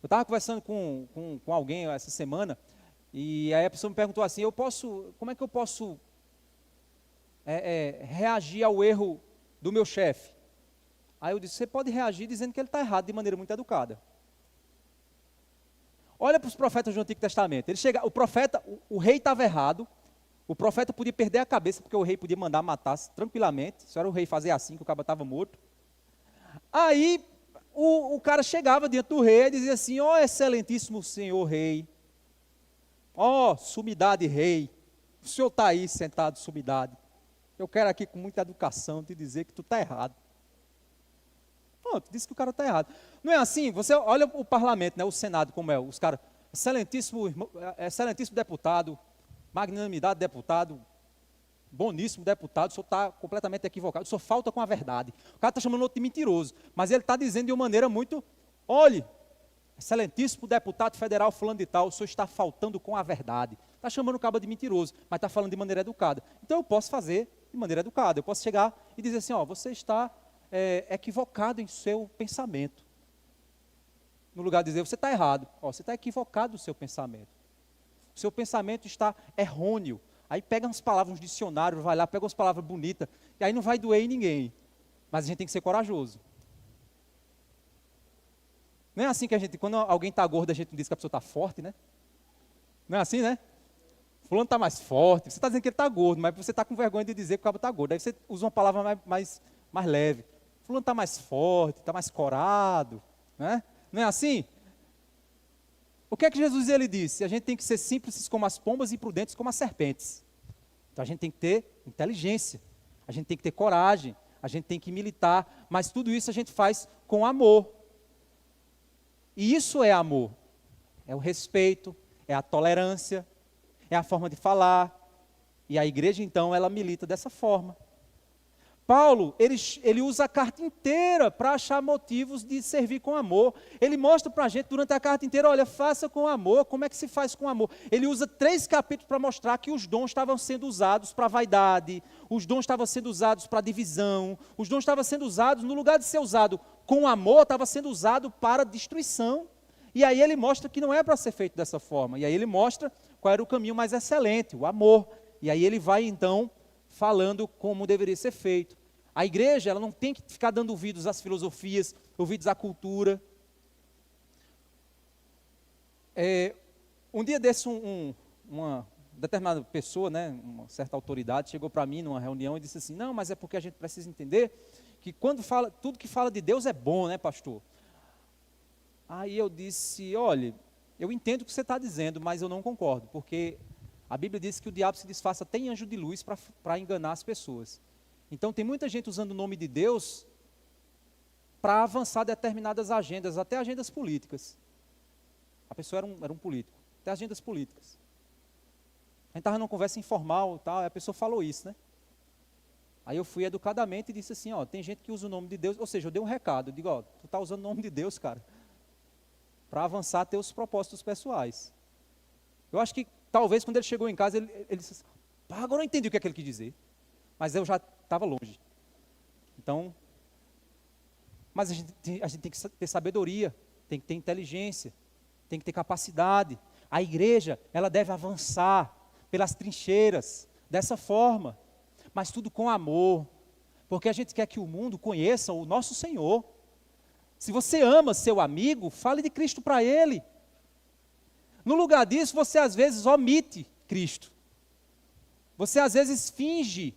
Eu estava conversando com alguém essa semana, e aí a pessoa me perguntou assim, como é que eu posso reagir ao erro do meu chefe? Aí eu disse, você pode reagir dizendo que ele está errado de maneira muito educada. Olha para os profetas do Antigo Testamento. O rei estava errado, o profeta podia perder a cabeça, porque o rei podia mandar matar tranquilamente, se era o rei fazer assim, que o cara estava morto. Aí o cara chegava diante do rei e dizia assim, ó excelentíssimo senhor rei, ó sumidade rei, o senhor está aí sentado, sumidade, eu quero aqui com muita educação te dizer que tu está errado. Pronto, disse que o cara está errado. Não é assim? Você olha o parlamento, né, o Senado como é, os caras, excelentíssimo deputado, magnanimidade deputado, boníssimo deputado, o senhor está completamente equivocado, o senhor falta com a verdade. O cara está chamando outro de mentiroso, mas ele está dizendo de uma maneira muito, olhe, excelentíssimo deputado federal fulano de tal, o senhor está faltando com a verdade. Está chamando o cabo de mentiroso, mas está falando de maneira educada. Então eu posso fazer de maneira educada. Eu posso chegar e dizer assim, ó, você está equivocado em seu pensamento. No lugar de dizer, você está errado. Ó, você está equivocado no seu pensamento. O seu pensamento está errôneo. Aí pega umas palavras, uns dicionários, vai lá, pega umas palavras bonitas, e aí não vai doer em ninguém. Mas a gente tem que ser corajoso. Não é assim que a gente, quando alguém está gordo, a gente diz que a pessoa está forte, né? Não é assim, né? Fulano está mais forte. Você está dizendo que ele está gordo, mas você está com vergonha de dizer que o cabo está gordo. Aí você usa uma palavra mais leve. Fulano está mais forte, está mais corado, né? Não é assim? O que é que Jesus ele disse? A gente tem que ser simples como as pombas e prudentes como as serpentes. Então a gente tem que ter inteligência, a gente tem que ter coragem, a gente tem que militar, mas tudo isso a gente faz com amor. E isso é amor. É o respeito, é a tolerância, é a forma de falar. E a igreja então ela milita dessa forma. Paulo, ele usa a carta inteira para achar motivos de servir com amor. Ele mostra para a gente durante a carta inteira, olha, faça com amor, como é que se faz com amor? Ele usa 3 capítulos para mostrar que os dons estavam sendo usados para vaidade, os dons estavam sendo usados para divisão, os dons estavam sendo usados, no lugar de ser usado com amor, estava sendo usado para destruição. E aí ele mostra que não é para ser feito dessa forma. E aí ele mostra qual era o caminho mais excelente, o amor. E aí ele vai então falando como deveria ser feito. A igreja, ela não tem que ficar dando ouvidos às filosofias, ouvidos à cultura. Um dia desse, uma determinada pessoa, né, uma certa autoridade, chegou para mim numa reunião e disse assim, não, mas é porque a gente precisa entender que quando fala, tudo que fala de Deus é bom, né, pastor? Aí eu disse, olha, eu entendo o que você está dizendo, mas eu não concordo, porque a Bíblia diz que o diabo se disfarça até em anjo de luz para enganar as pessoas. Então tem muita gente usando o nome de Deus para avançar determinadas agendas, até agendas políticas. A pessoa era um político, até agendas políticas. A gente estava numa conversa informal, tal, e a pessoa falou isso, né? Aí eu fui educadamente e disse assim, ó, tem gente que usa o nome de Deus, ou seja, eu dei um recado, eu digo, ó, tu está usando o nome de Deus, cara, para avançar teus propósitos pessoais. Eu acho que talvez quando ele chegou em casa, ele disse assim, agora eu entendi o que é que ele quis dizer. Mas eu já estava longe. Então, mas a gente tem que ter sabedoria, tem que ter inteligência, tem que ter capacidade. A igreja, ela deve avançar pelas trincheiras, dessa forma, mas tudo com amor, porque a gente quer que o mundo conheça o nosso Senhor. Se você ama seu amigo, fale de Cristo para ele. No lugar disso, você às vezes omite Cristo. Você às vezes finge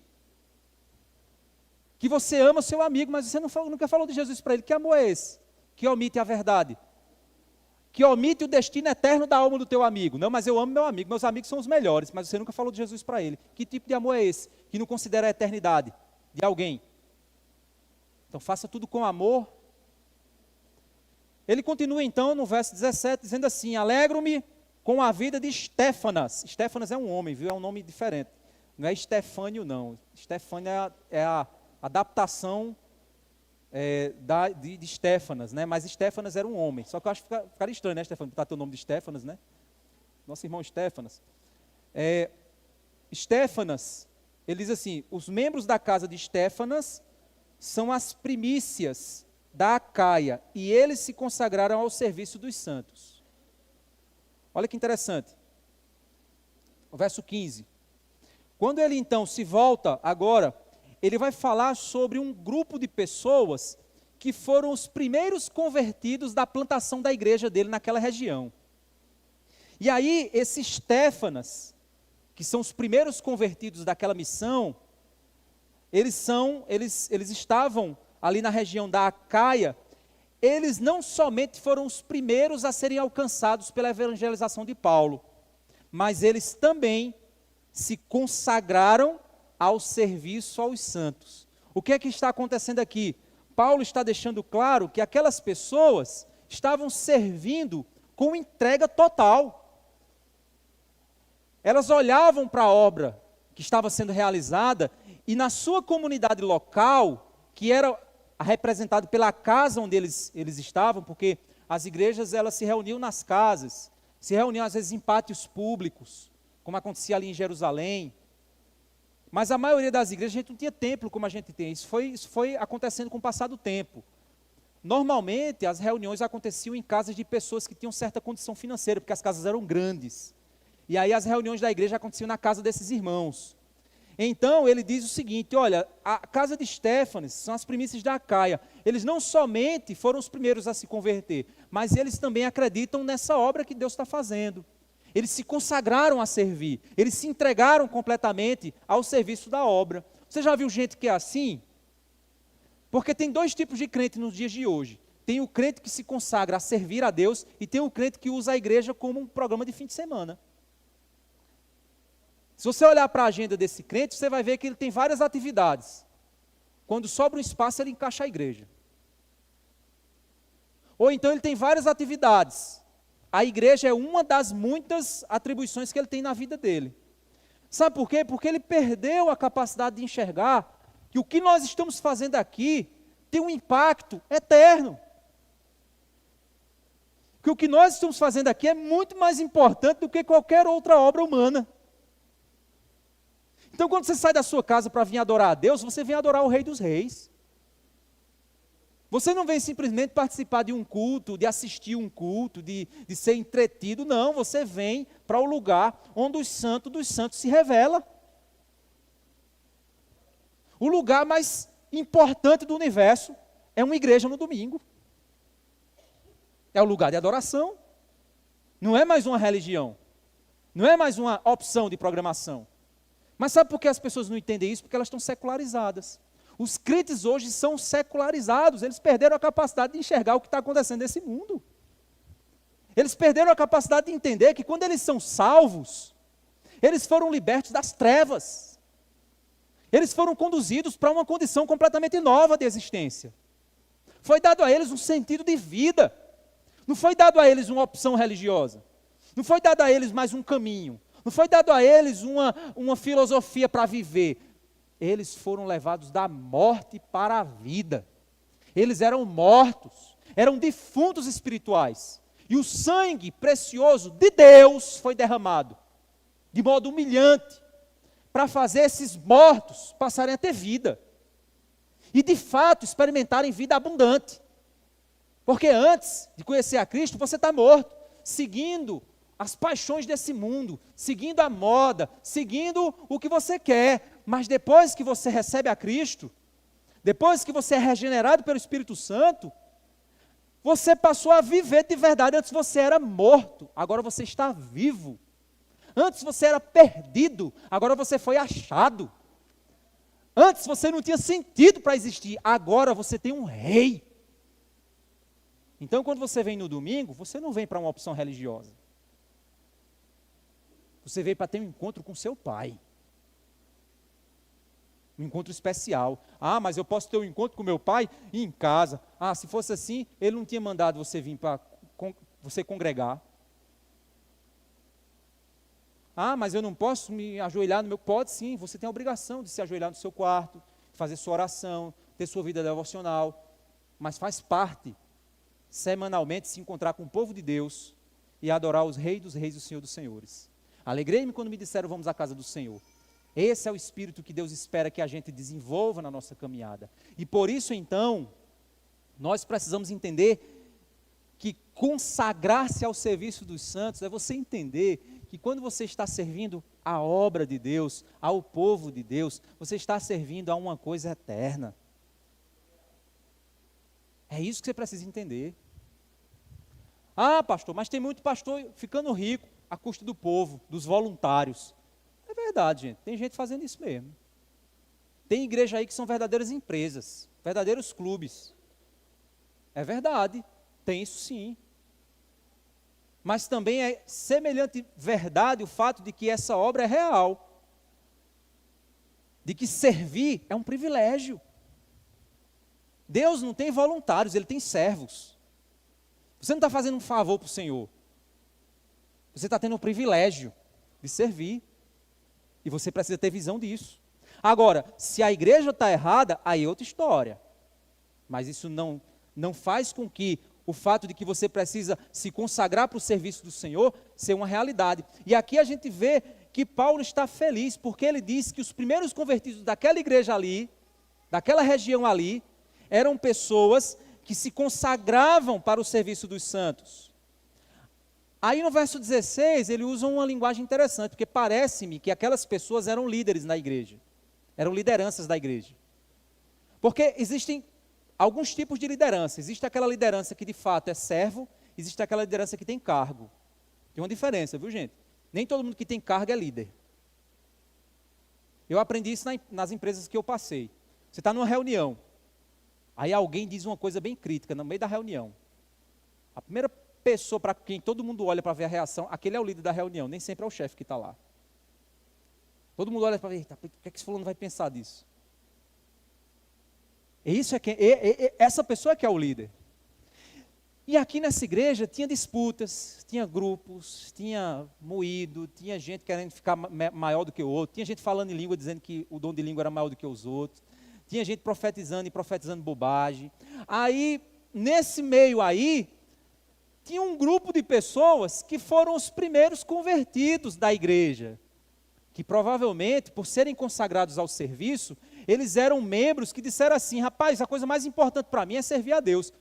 que você ama seu amigo, mas você nunca falou de Jesus para ele. Que amor é esse? Que omite a verdade. Que omite o destino eterno da alma do teu amigo. Não, mas eu amo meu amigo, meus amigos são os melhores, mas você nunca falou de Jesus para ele. Que tipo de amor é esse? Que não considera a eternidade de alguém. Então faça tudo com amor. Ele continua então no verso 17, dizendo assim, alegro-me com a vida de Estéfanas. Estéfanas é um homem, viu? É um nome diferente. Não é Estefânio, não. Estefânio é a adaptação de Estéfanas, né? Mas Estéfanas era um homem. Só que eu acho que ficaria estranho, né, Estéfanas? Botar teu nome de Estéfanas, né? Nosso irmão Estéfanas. Estéfanas, ele diz assim, os membros da casa de Estéfanas são as primícias da Acaia, e eles se consagraram ao serviço dos santos. Olha que interessante. O verso 15. Quando ele então se volta agora, ele vai falar sobre um grupo de pessoas que foram os primeiros convertidos da plantação da igreja dele naquela região. E aí, esses Estéfanas, que são os primeiros convertidos daquela missão, eles estavam ali na região da Acaia. Eles não somente foram os primeiros a serem alcançados pela evangelização de Paulo, mas eles também se consagraram ao serviço aos santos. O que é que está acontecendo aqui? Paulo está deixando claro que aquelas pessoas estavam servindo com entrega total. Elas olhavam para a obra que estava sendo realizada e na sua comunidade local, que era representada pela casa onde eles estavam, porque as igrejas elas se reuniam nas casas, se reuniam às vezes em pátios públicos, como acontecia ali em Jerusalém. Mas a maioria das igrejas, a gente não tinha templo como a gente tem. Isso foi acontecendo com o passar do tempo. Normalmente, as reuniões aconteciam em casas de pessoas que tinham certa condição financeira, porque as casas eram grandes. E aí as reuniões da igreja aconteciam na casa desses irmãos. Então, ele diz o seguinte, olha, a casa de Estéfanes são as primícias da Acaia. Eles não somente foram os primeiros a se converter, mas eles também acreditam nessa obra que Deus está fazendo. Eles se consagraram a servir, eles se entregaram completamente ao serviço da obra. Você já viu gente que é assim? Porque tem dois tipos de crente nos dias de hoje. Tem o crente que se consagra a servir a Deus e tem o crente que usa a igreja como um programa de fim de semana. Se você olhar para a agenda desse crente, você vai ver que ele tem várias atividades. Quando sobra um espaço, ele encaixa a igreja. Ou então ele tem várias atividades. A igreja é uma das muitas atribuições que ele tem na vida dele. Sabe por quê? Porque ele perdeu a capacidade de enxergar que o que nós estamos fazendo aqui tem um impacto eterno. Que o que nós estamos fazendo aqui é muito mais importante do que qualquer outra obra humana. Então, quando você sai da sua casa para vir adorar a Deus, você vem adorar o Rei dos Reis. Você não vem simplesmente participar de um culto, de assistir um culto, de ser entretido. Não, você vem para o lugar onde o Santo dos Santos se revela. O lugar mais importante do universo é uma igreja no domingo. É o lugar de adoração. Não é mais uma religião. Não é mais uma opção de programação. Mas sabe por que as pessoas não entendem isso? Porque elas estão secularizadas. Os crentes hoje são secularizados, eles perderam a capacidade de enxergar o que está acontecendo nesse mundo. Eles perderam a capacidade de entender que quando eles são salvos, eles foram libertos das trevas. Eles foram conduzidos para uma condição completamente nova de existência. Foi dado a eles um sentido de vida. Não foi dado a eles uma opção religiosa. Não foi dado a eles mais um caminho. Não foi dado a eles uma filosofia para viver. Eles foram levados da morte para a vida. Eles eram mortos, eram defuntos espirituais. E o sangue precioso de Deus foi derramado, de modo humilhante, para fazer esses mortos passarem a ter vida. E de fato experimentarem vida abundante. Porque antes de conhecer a Cristo, você está morto, seguindo as paixões desse mundo, seguindo a moda, seguindo o que você quer. Mas depois que você recebe a Cristo, depois que você é regenerado pelo Espírito Santo, você passou a viver de verdade. Antes você era morto, agora você está vivo. Antes você era perdido, agora você foi achado. Antes você não tinha sentido para existir, agora você tem um rei. Então quando você vem no domingo, você não vem para uma opção religiosa. Você veio para ter um encontro com seu pai. Um encontro especial. Ah, mas eu posso ter um encontro com meu pai em casa. Ah, se fosse assim, ele não tinha mandado você vir para você congregar. Ah, mas eu não posso me ajoelhar no meu... Pode sim, você tem a obrigação de se ajoelhar no seu quarto, fazer sua oração, ter sua vida devocional. Mas faz parte, semanalmente, se encontrar com o povo de Deus e adorar os reis dos reis e o Senhor dos senhores. Alegrei-me quando me disseram, vamos à casa do Senhor. Esse é o espírito que Deus espera que a gente desenvolva na nossa caminhada. E por isso, então, nós precisamos entender que consagrar-se ao serviço dos santos é você entender que quando você está servindo a obra de Deus, ao povo de Deus, você está servindo a uma coisa eterna. É isso que você precisa entender. Ah, pastor, mas tem muito pastor ficando rico à custa do povo, dos voluntários. É verdade, gente. Tem gente fazendo isso mesmo. Tem igreja aí que são verdadeiras empresas, verdadeiros clubes. É verdade, tem isso sim. Mas também é semelhante verdade o fato de que essa obra é real. De que servir é um privilégio. Deus não tem voluntários, Ele tem servos. Você não está fazendo um favor para o Senhor. Você está tendo o privilégio de servir. E você precisa ter visão disso. Agora, se a igreja está errada, aí é outra história. Mas isso não faz com que o fato de que você precisa se consagrar para o serviço do Senhor ser uma realidade. E aqui a gente vê que Paulo está feliz, porque ele diz que os primeiros convertidos daquela igreja ali, daquela região ali, eram pessoas que se consagravam para o serviço dos santos. Aí no verso 16, ele usa uma linguagem interessante, porque parece-me que aquelas pessoas eram líderes na igreja, eram lideranças da igreja. Porque existem alguns tipos de liderança. Existe aquela liderança que de fato é servo, existe aquela liderança que tem cargo. Tem uma diferença, viu, gente? Nem todo mundo que tem cargo é líder. Eu aprendi isso nas empresas que eu passei. Você está numa reunião, aí alguém diz uma coisa bem crítica no meio da reunião. A primeira pessoa para quem todo mundo olha para ver a reação, aquele é o líder da reunião, nem sempre é o chefe que está lá. Todo mundo olha para ver, o que é que esse fulano vai pensar disso? Essa pessoa que é o líder. E aqui nessa igreja tinha disputas, tinha grupos, tinha moído, tinha gente querendo ficar maior do que o outro, tinha gente falando em língua, dizendo que o dom de língua era maior do que os outros, tinha gente profetizando e profetizando bobagem. Aí, nesse meio aí, tinha um grupo de pessoas que foram os primeiros convertidos da igreja, que provavelmente, por serem consagrados ao serviço, eles eram membros que disseram assim, rapaz, a coisa mais importante para mim é servir a Deus.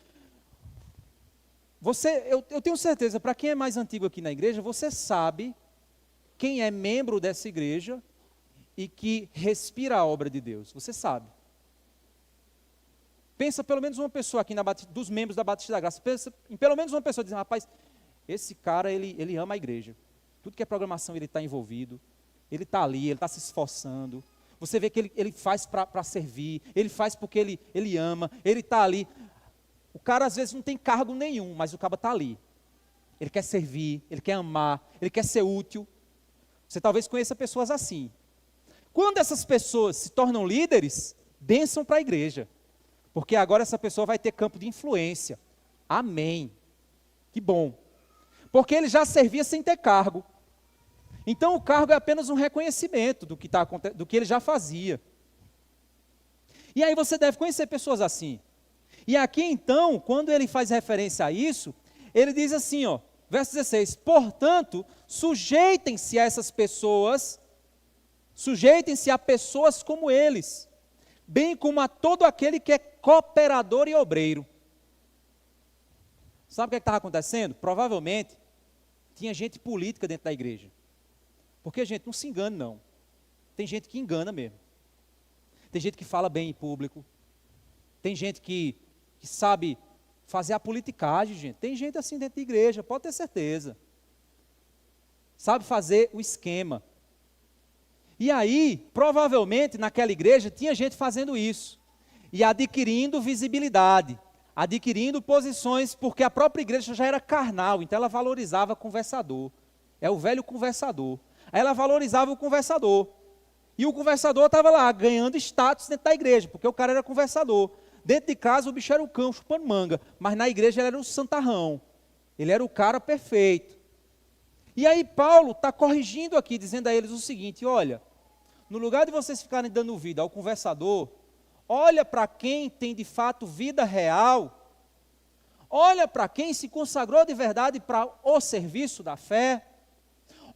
Eu tenho certeza, para quem é mais antigo aqui na igreja, você sabe quem é membro dessa igreja e que respira a obra de Deus, você sabe. Pensa pelo menos uma pessoa aqui dos membros da Batista da Graça, pensa em pelo menos uma pessoa dizendo, rapaz, esse cara, ele ama a igreja. Tudo que é programação ele está envolvido, ele está ali, ele está se esforçando. Você vê que ele faz para servir, ele faz porque ele ama, ele está ali. O cara às vezes não tem cargo nenhum, mas o cara está ali. Ele quer servir, ele quer amar, ele quer ser útil. Você talvez conheça pessoas assim. Quando essas pessoas se tornam líderes, bênção para a igreja. Porque agora essa pessoa vai ter campo de influência. Amém. Que bom. Porque ele já servia sem ter cargo. Então o cargo é apenas um reconhecimento do que ele já fazia. E aí você deve conhecer pessoas assim. E aqui então, quando ele faz referência a isso, ele diz assim, ó, verso 16, portanto, sujeitem-se a essas pessoas, sujeitem-se a pessoas como eles, bem como a todo aquele que é cooperador e obreiro. Sabe o que estava acontecendo? Provavelmente, tinha gente política dentro da igreja. Porque, gente, não se engane não. Tem gente que engana mesmo. Tem gente que fala bem em público. Tem gente que sabe fazer a politicagem, gente. Tem gente assim dentro da igreja, pode ter certeza. Sabe fazer o esquema. E aí, provavelmente, naquela igreja, tinha gente fazendo isso. E adquirindo visibilidade, adquirindo posições, porque a própria igreja já era carnal, então ela valorizava o conversador. É o velho conversador. Aí ela valorizava o conversador. E o conversador estava lá, ganhando status dentro da igreja, porque o cara era conversador. Dentro de casa o bicho era o cão chupando manga, mas na igreja ele era o santarrão. Ele era o cara perfeito. E aí Paulo está corrigindo aqui, dizendo a eles o seguinte, olha, no lugar de vocês ficarem dando ouvido ao conversador, olha para quem tem de fato vida real, olha para quem se consagrou de verdade para o serviço da fé,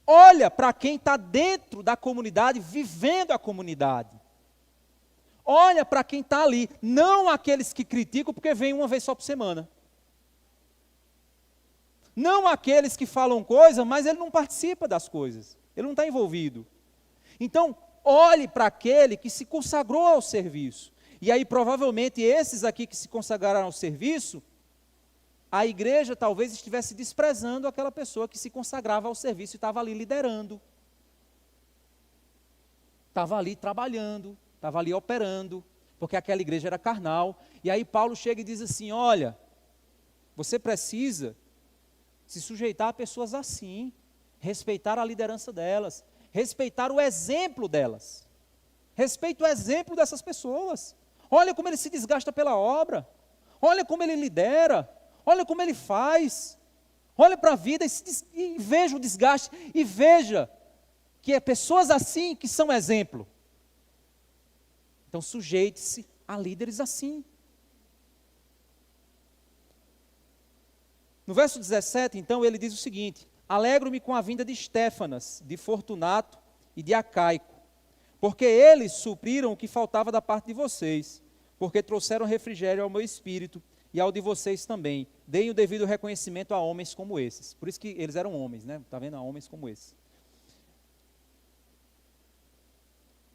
olha para quem está dentro da comunidade, vivendo a comunidade. Olha para quem está ali, não aqueles que criticam porque vêm uma vez só por semana. Não aqueles que falam coisa, mas ele não participa das coisas, ele não está envolvido. Então, olhe para aquele que se consagrou ao serviço. E aí, provavelmente, esses aqui que se consagraram ao serviço, a igreja talvez estivesse desprezando aquela pessoa que se consagrava ao serviço e estava ali liderando. Estava ali trabalhando, estava ali operando, porque aquela igreja era carnal. E aí Paulo chega e diz assim, olha, você precisa se sujeitar a pessoas assim, respeitar a liderança delas, respeitar o exemplo delas. Respeita o exemplo dessas pessoas. Olha como ele se desgasta pela obra, olha como ele lidera, olha como ele faz, olha para a vida e veja o desgaste, e veja que é pessoas assim que são exemplo. Então sujeite-se a líderes assim. No verso 17, então, ele diz o seguinte, alegro-me com a vinda de Estéfanas, de Fortunato e de Acaico, porque eles supriram o que faltava da parte de vocês, porque trouxeram refrigério ao meu espírito e ao de vocês também. Deem o devido reconhecimento a homens como esses. Por isso que eles eram homens, né? Está vendo? A homens como esses.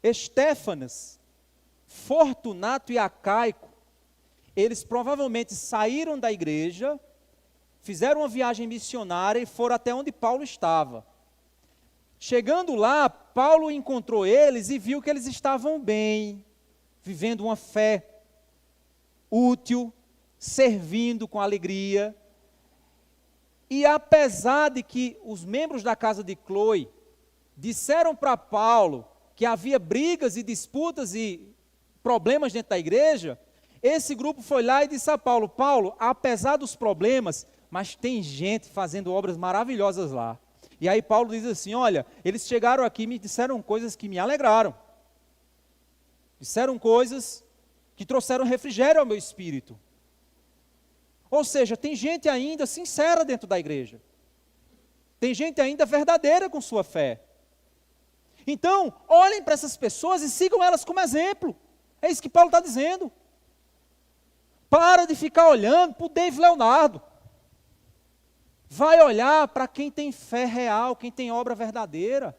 Estéfanas, Fortunato e Acaico, eles provavelmente saíram da igreja, fizeram uma viagem missionária e foram até onde Paulo estava. Chegando lá, Paulo encontrou eles e viu que eles estavam bem, vivendo uma fé útil, servindo com alegria. E apesar de que os membros da casa de Cloe disseram para Paulo que havia brigas e disputas e problemas dentro da igreja, esse grupo foi lá e disse a Paulo: Paulo, apesar dos problemas, mas tem gente fazendo obras maravilhosas lá. E aí Paulo diz assim: olha, eles chegaram aqui e me disseram coisas que me alegraram. Disseram coisas que trouxeram refrigério ao meu espírito. Ou seja, tem gente ainda sincera dentro da igreja. Tem gente ainda verdadeira com sua fé. Então, olhem para essas pessoas e sigam elas como exemplo. É isso que Paulo está dizendo. Para de ficar olhando para o David Leonardo. Vai olhar para quem tem fé real, quem tem obra verdadeira.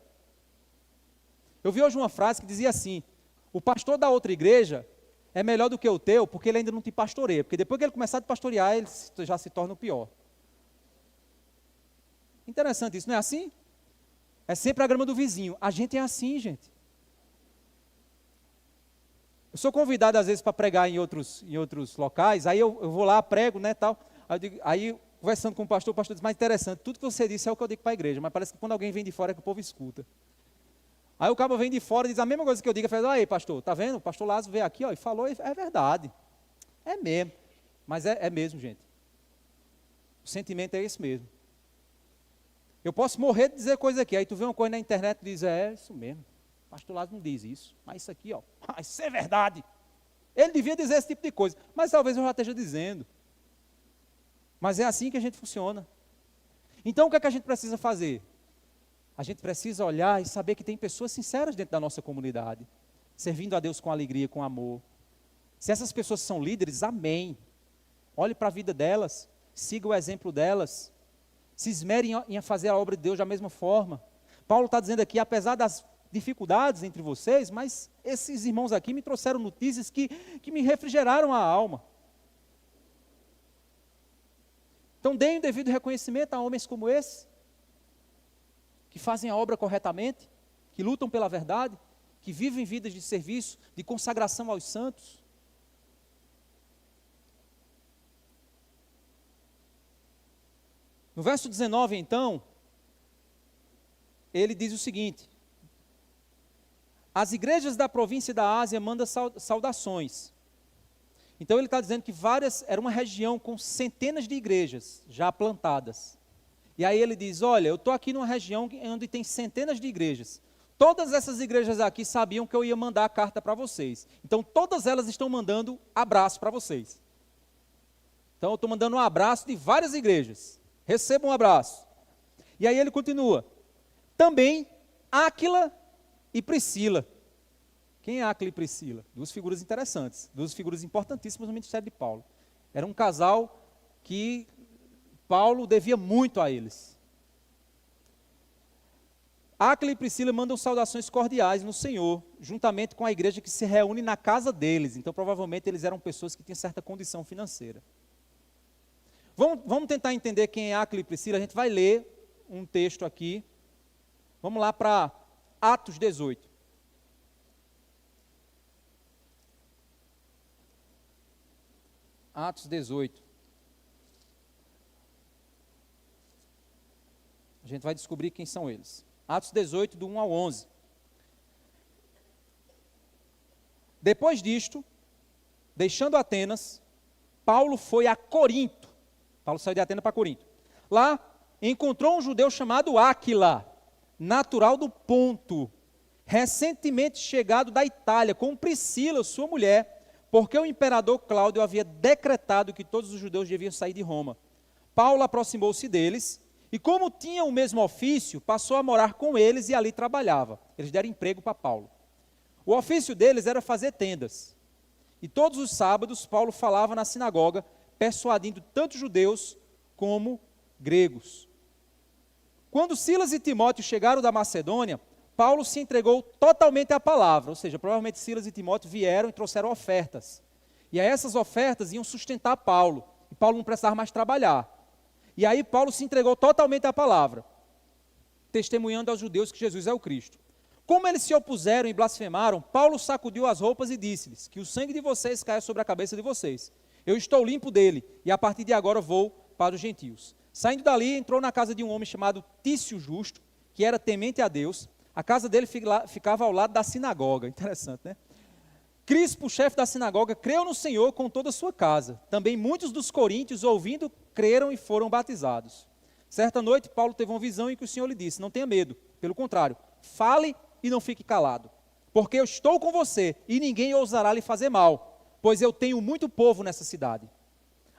Eu vi hoje uma frase que dizia assim: o pastor da outra igreja é melhor do que o teu, porque ele ainda não te pastoreia. Porque depois que ele começar a te pastorear, ele já se torna o pior. Interessante isso, não é assim? É sempre a grama do vizinho. A gente é assim, gente. Eu sou convidado, às vezes, para pregar em outros locais, aí eu vou lá, prego, né, tal. Aí, conversando com o pastor diz: mas interessante, tudo que você disse é o que eu digo para a igreja, mas parece que quando alguém vem de fora é que o povo escuta. Aí o cabo vem de fora e diz a mesma coisa que eu digo, fala: aí, pastor, tá vendo? O pastor Lázaro veio aqui, ó, e falou, é verdade. É mesmo. Mas é mesmo, gente. O sentimento é esse mesmo. Eu posso morrer de dizer coisa aqui, aí tu vê uma coisa na internet e diz: é isso mesmo. O pastor Lázaro não diz isso, mas isso aqui, ó, isso é verdade. Ele devia dizer esse tipo de coisa, mas talvez eu já esteja dizendo. Mas é assim que a gente funciona. Então o que é que a gente precisa fazer? A gente precisa olhar e saber que tem pessoas sinceras dentro da nossa comunidade, servindo a Deus com alegria, com amor. Se essas pessoas são líderes, amém. Olhe para a vida delas, siga o exemplo delas, se esmerem em fazer a obra de Deus da mesma forma. Paulo está dizendo aqui, apesar das dificuldades entre vocês, mas esses irmãos aqui me trouxeram notícias que me refrigeraram a alma. Então deem o devido reconhecimento a homens como esse, que fazem a obra corretamente, que lutam pela verdade, que vivem vidas de serviço, de consagração aos santos. No verso 19, então, ele diz o seguinte: as igrejas da província da Ásia mandam saudações. Então ele está dizendo que era uma região com centenas de igrejas já plantadas. E aí ele diz: olha, eu estou aqui numa região onde tem centenas de igrejas. Todas essas igrejas aqui sabiam que eu ia mandar a carta para vocês. Então todas elas estão mandando abraço para vocês. Então eu estou mandando um abraço de várias igrejas. Recebam um abraço. E aí ele continua: também Áquila e Priscila. Quem é Áquila e Priscila? Duas figuras interessantes, duas figuras importantíssimas no ministério de Paulo. Era um casal que Paulo devia muito a eles. Áquila e Priscila mandam saudações cordiais no Senhor, juntamente com a igreja que se reúne na casa deles. Então, provavelmente, eles eram pessoas que tinham certa condição financeira. Vamos tentar entender quem é Áquila e Priscila. A gente vai ler um texto aqui. Vamos lá para Atos 18. Atos 18. A gente vai descobrir quem são eles. Atos 18, do 1 ao 11. Depois disto, deixando Atenas, Paulo foi a Corinto. Paulo saiu de Atenas para Corinto. Lá, encontrou um judeu chamado Áquila, natural do Ponto, recentemente chegado da Itália, com Priscila, sua mulher, porque o imperador Cláudio havia decretado que todos os judeus deviam sair de Roma. Paulo aproximou-se deles E como tinha o mesmo ofício, passou a morar com eles e ali trabalhava. Eles deram emprego para Paulo. O ofício deles era fazer tendas. E todos os sábados Paulo falava na sinagoga, persuadindo tanto judeus como gregos. Quando Silas e Timóteo chegaram da Macedônia, Paulo se entregou totalmente à palavra, ou seja, provavelmente Silas e Timóteo vieram e trouxeram ofertas. E aí essas ofertas iam sustentar Paulo, e Paulo não precisava mais trabalhar. E aí Paulo se entregou totalmente à palavra, testemunhando aos judeus que Jesus é o Cristo. Como eles se opuseram e blasfemaram, Paulo sacudiu as roupas e disse-lhes, que o sangue de vocês caia sobre a cabeça de vocês. Eu estou limpo dele, e a partir de agora vou para os gentios. Saindo dali, entrou na casa de um homem chamado Tício Justo, que era temente a Deus. A casa dele ficava ao lado da sinagoga. Interessante, né? Crispo, chefe da sinagoga, creu no Senhor com toda a sua casa. Também muitos dos coríntios, ouvindo, creram e foram batizados. Certa noite, Paulo teve uma visão em que o Senhor lhe disse, não tenha medo, pelo contrário, fale e não fique calado, porque eu estou com você e ninguém ousará lhe fazer mal, pois eu tenho muito povo nessa cidade.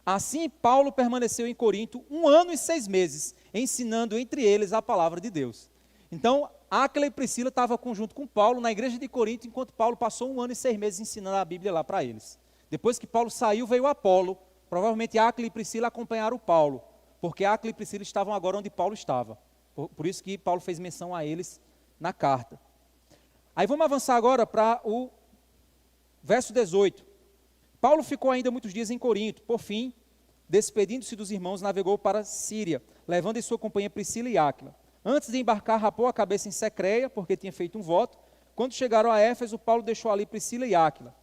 Assim, Paulo permaneceu em Corinto 1 ano e 6 meses, ensinando entre eles a palavra de Deus. Então, Áquila e Priscila estavam junto com Paulo na igreja de Corinto, enquanto Paulo passou 1 ano e 6 meses ensinando a Bíblia lá para eles. Depois que Paulo saiu, veio Apolo. Provavelmente Áquila e Priscila acompanharam Paulo, porque Áquila e Priscila estavam agora onde Paulo estava. Por isso que Paulo fez menção a eles na carta. Aí vamos avançar agora para o verso 18. Paulo ficou ainda muitos dias em Corinto. Por fim, despedindo-se dos irmãos, navegou para Síria, levando em sua companhia Priscila e Áquila. Antes de embarcar, rapou a cabeça em Secreia, porque tinha feito um voto. Quando chegaram a Éfeso, Paulo deixou ali Priscila e Áquila.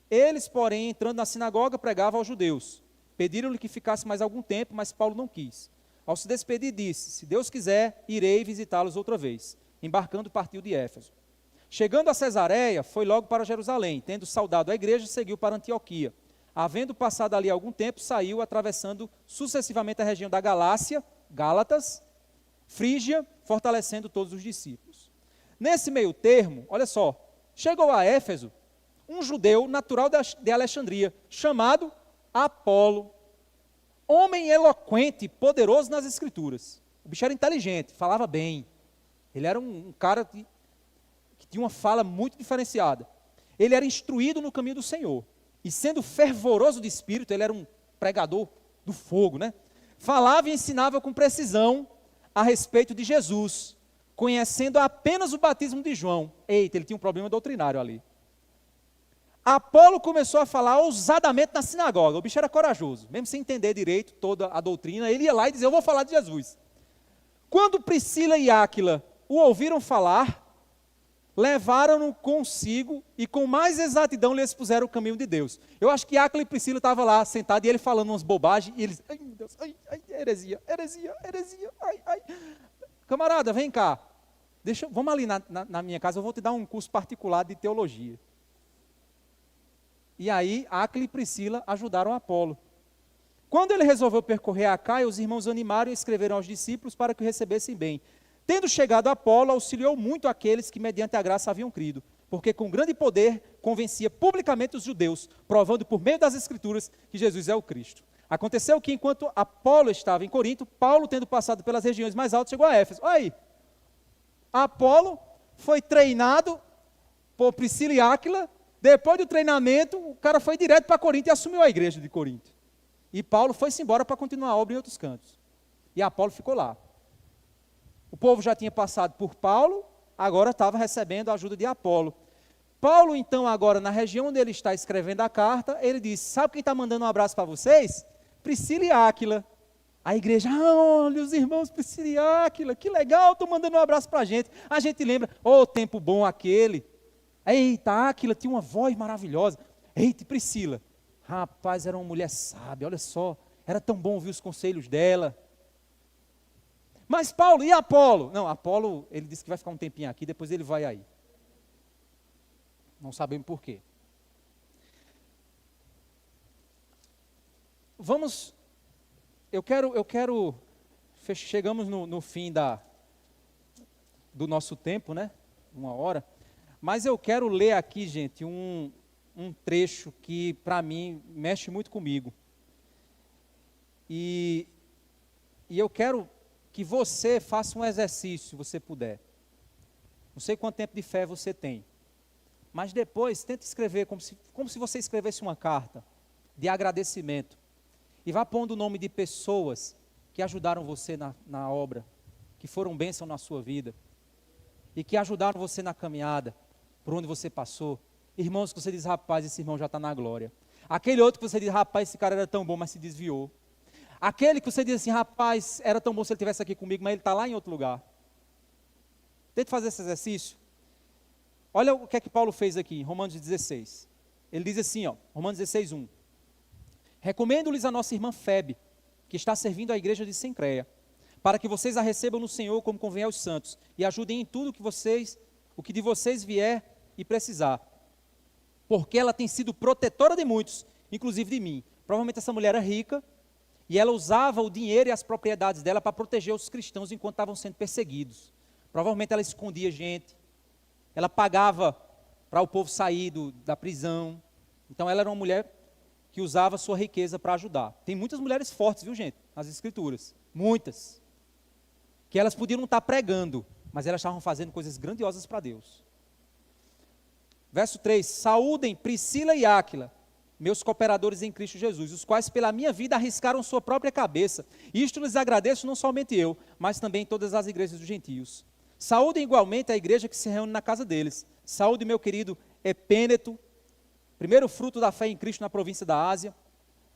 Eles, porém, entrando na sinagoga, pregavam aos judeus. Pediram-lhe que ficasse mais algum tempo, mas Paulo não quis. Ao se despedir, disse, se Deus quiser, irei visitá-los outra vez. Embarcando, partiu de Éfeso. Chegando a Cesareia, foi logo para Jerusalém. Tendo saudado a igreja, seguiu para Antioquia. Havendo passado ali algum tempo, saiu, atravessando sucessivamente a região da Galácia, Gálatas, Frígia, fortalecendo todos os discípulos. Nesse meio termo, olha só, chegou a Éfeso um judeu natural de Alexandria, chamado Apolo, homem eloquente, poderoso nas escrituras. O bicho era inteligente, falava bem. Ele era um cara que tinha uma fala muito diferenciada. Ele era instruído no caminho do Senhor. E sendo fervoroso de espírito, ele era um pregador do fogo, né? Falava e ensinava com precisão a respeito de Jesus, conhecendo apenas o batismo de João. Eita, ele tinha um problema doutrinário ali. Apolo começou a falar ousadamente na sinagoga. O bicho era corajoso, mesmo sem entender direito toda a doutrina, ele ia lá e dizia, eu vou falar de Jesus. Quando Priscila e Áquila o ouviram falar, levaram-no consigo e com mais exatidão lhe expuseram o caminho de Deus. Eu acho que Áquila e Priscila estavam lá sentados e ele falando umas bobagens, e eles, ai meu Deus, ai, heresia, ai. Camarada, vem cá, vamos ali na minha casa, eu vou te dar um curso particular de teologia. E aí, Áquila e Priscila ajudaram Apolo. Quando ele resolveu percorrer a Caia, os irmãos animaram e escreveram aos discípulos para que o recebessem bem. Tendo chegado Apolo, auxiliou muito aqueles que mediante a graça haviam crido, porque com grande poder convencia publicamente os judeus, provando por meio das escrituras que Jesus é o Cristo. Aconteceu que enquanto Apolo estava em Corinto, Paulo, tendo passado pelas regiões mais altas, chegou a Éfeso. Olha aí, Apolo foi treinado por Priscila e Áquila. Depois do treinamento, o cara foi direto para Corinto e assumiu a igreja de Corinto. E Paulo foi-se embora para continuar a obra em outros cantos. E Apolo ficou lá. O povo já tinha passado por Paulo, agora estava recebendo a ajuda de Apolo. Paulo, então, agora, na região onde ele está escrevendo a carta, ele disse, sabe quem está mandando um abraço para vocês? Priscila e Áquila. A igreja, olha os irmãos Priscila e Áquila, que legal, estão mandando um abraço para a gente. A gente lembra, tempo bom aquele. Eita, Áquila tinha uma voz maravilhosa. Eita, Priscila, rapaz, era uma mulher sábia, olha só, era tão bom ouvir os conselhos dela. Mas Paulo, e Apolo? Não, Apolo, ele disse que vai ficar um tempinho aqui, depois ele vai aí. Não sabemos por quê. Vamos, chegamos no fim do nosso tempo, né? 1 hora. Mas eu quero ler aqui, gente, um trecho que, para mim, mexe muito comigo. E eu quero que você faça um exercício, se você puder. Não sei quanto tempo de fé você tem, mas depois tente escrever como se você escrevesse uma carta de agradecimento. E vá pondo o nome de pessoas que ajudaram você na obra, que foram bênção na sua vida, e que ajudaram você na caminhada, por onde você passou. Irmãos que você diz, rapaz, esse irmão já está na glória. Aquele outro que você diz, rapaz, esse cara era tão bom, mas se desviou. Aquele que você diz assim, rapaz, era tão bom se ele estivesse aqui comigo, mas ele está lá em outro lugar. Tente fazer esse exercício. Olha o que é que Paulo fez aqui, em Romanos 16. Ele diz assim, Romanos 16, 1. Recomendo-lhes a nossa irmã Febe, que está servindo a igreja de Cencreia, para que vocês a recebam no Senhor como convém aos santos, e ajudem em tudo o que de vocês vier e precisar. Porque ela tem sido protetora de muitos, inclusive de mim. Provavelmente essa mulher era rica, e ela usava o dinheiro e as propriedades dela para proteger os cristãos enquanto estavam sendo perseguidos. Provavelmente ela escondia gente, ela pagava para o povo sair da prisão. Então ela era uma mulher que usava sua riqueza para ajudar. Tem muitas mulheres fortes, viu gente, nas escrituras, muitas, que elas podiam não estar pregando, mas elas estavam fazendo coisas grandiosas para Deus. Verso 3, saúdem Priscila e Áquila, meus cooperadores em Cristo Jesus, os quais pela minha vida arriscaram sua própria cabeça. Isto lhes agradeço não somente eu, mas também todas as igrejas dos gentios. Saúdem igualmente a igreja que se reúne na casa deles. Saúde meu querido Epêneto, primeiro fruto da fé em Cristo na província da Ásia.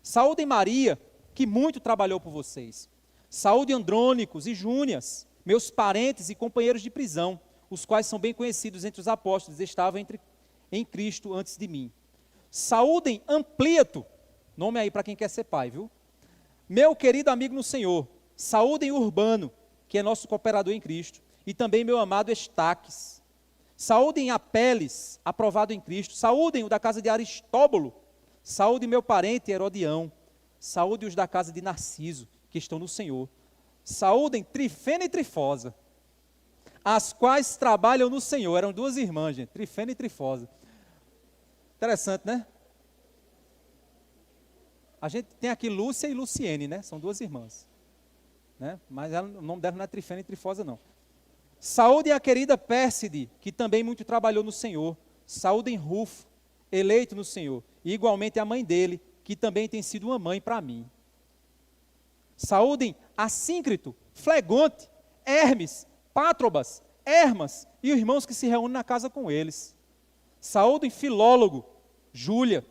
Saúdem Maria, que muito trabalhou por vocês. Saúde Andrônicos e Júnias, meus parentes e companheiros de prisão, os quais são bem conhecidos entre os apóstolos, estavam em Cristo antes de mim. Saúdem Amplíato, nome aí para quem quer ser pai, viu? Meu querido amigo no Senhor. Saúdem Urbano, que é nosso cooperador em Cristo, e também meu amado Estaques. Saúdem Apeles, aprovado em Cristo. Saúdem o da casa de Aristóbulo. Saúde meu parente Herodião. Saúde os da casa de Narciso, que estão no Senhor. Saúdem Trifena e Trifosa, as quais trabalham no Senhor. Eram duas irmãs, gente, Trifena e Trifosa. Interessante, né? A gente tem aqui Lúcia e Luciene, né? São duas irmãs, né? Mas o nome dela não é Trifena e Trifosa, não. Saúde a querida Pérside, que também muito trabalhou no Senhor. Saúdem Rufo, eleito no Senhor. E igualmente a mãe dele, que também tem sido uma mãe para mim. Saúdem Assíncrito, Flegonte, Hermes, Pátrobas, Hermas e os irmãos que se reúnem na casa com eles. Saúdem Filólogo, Júlia,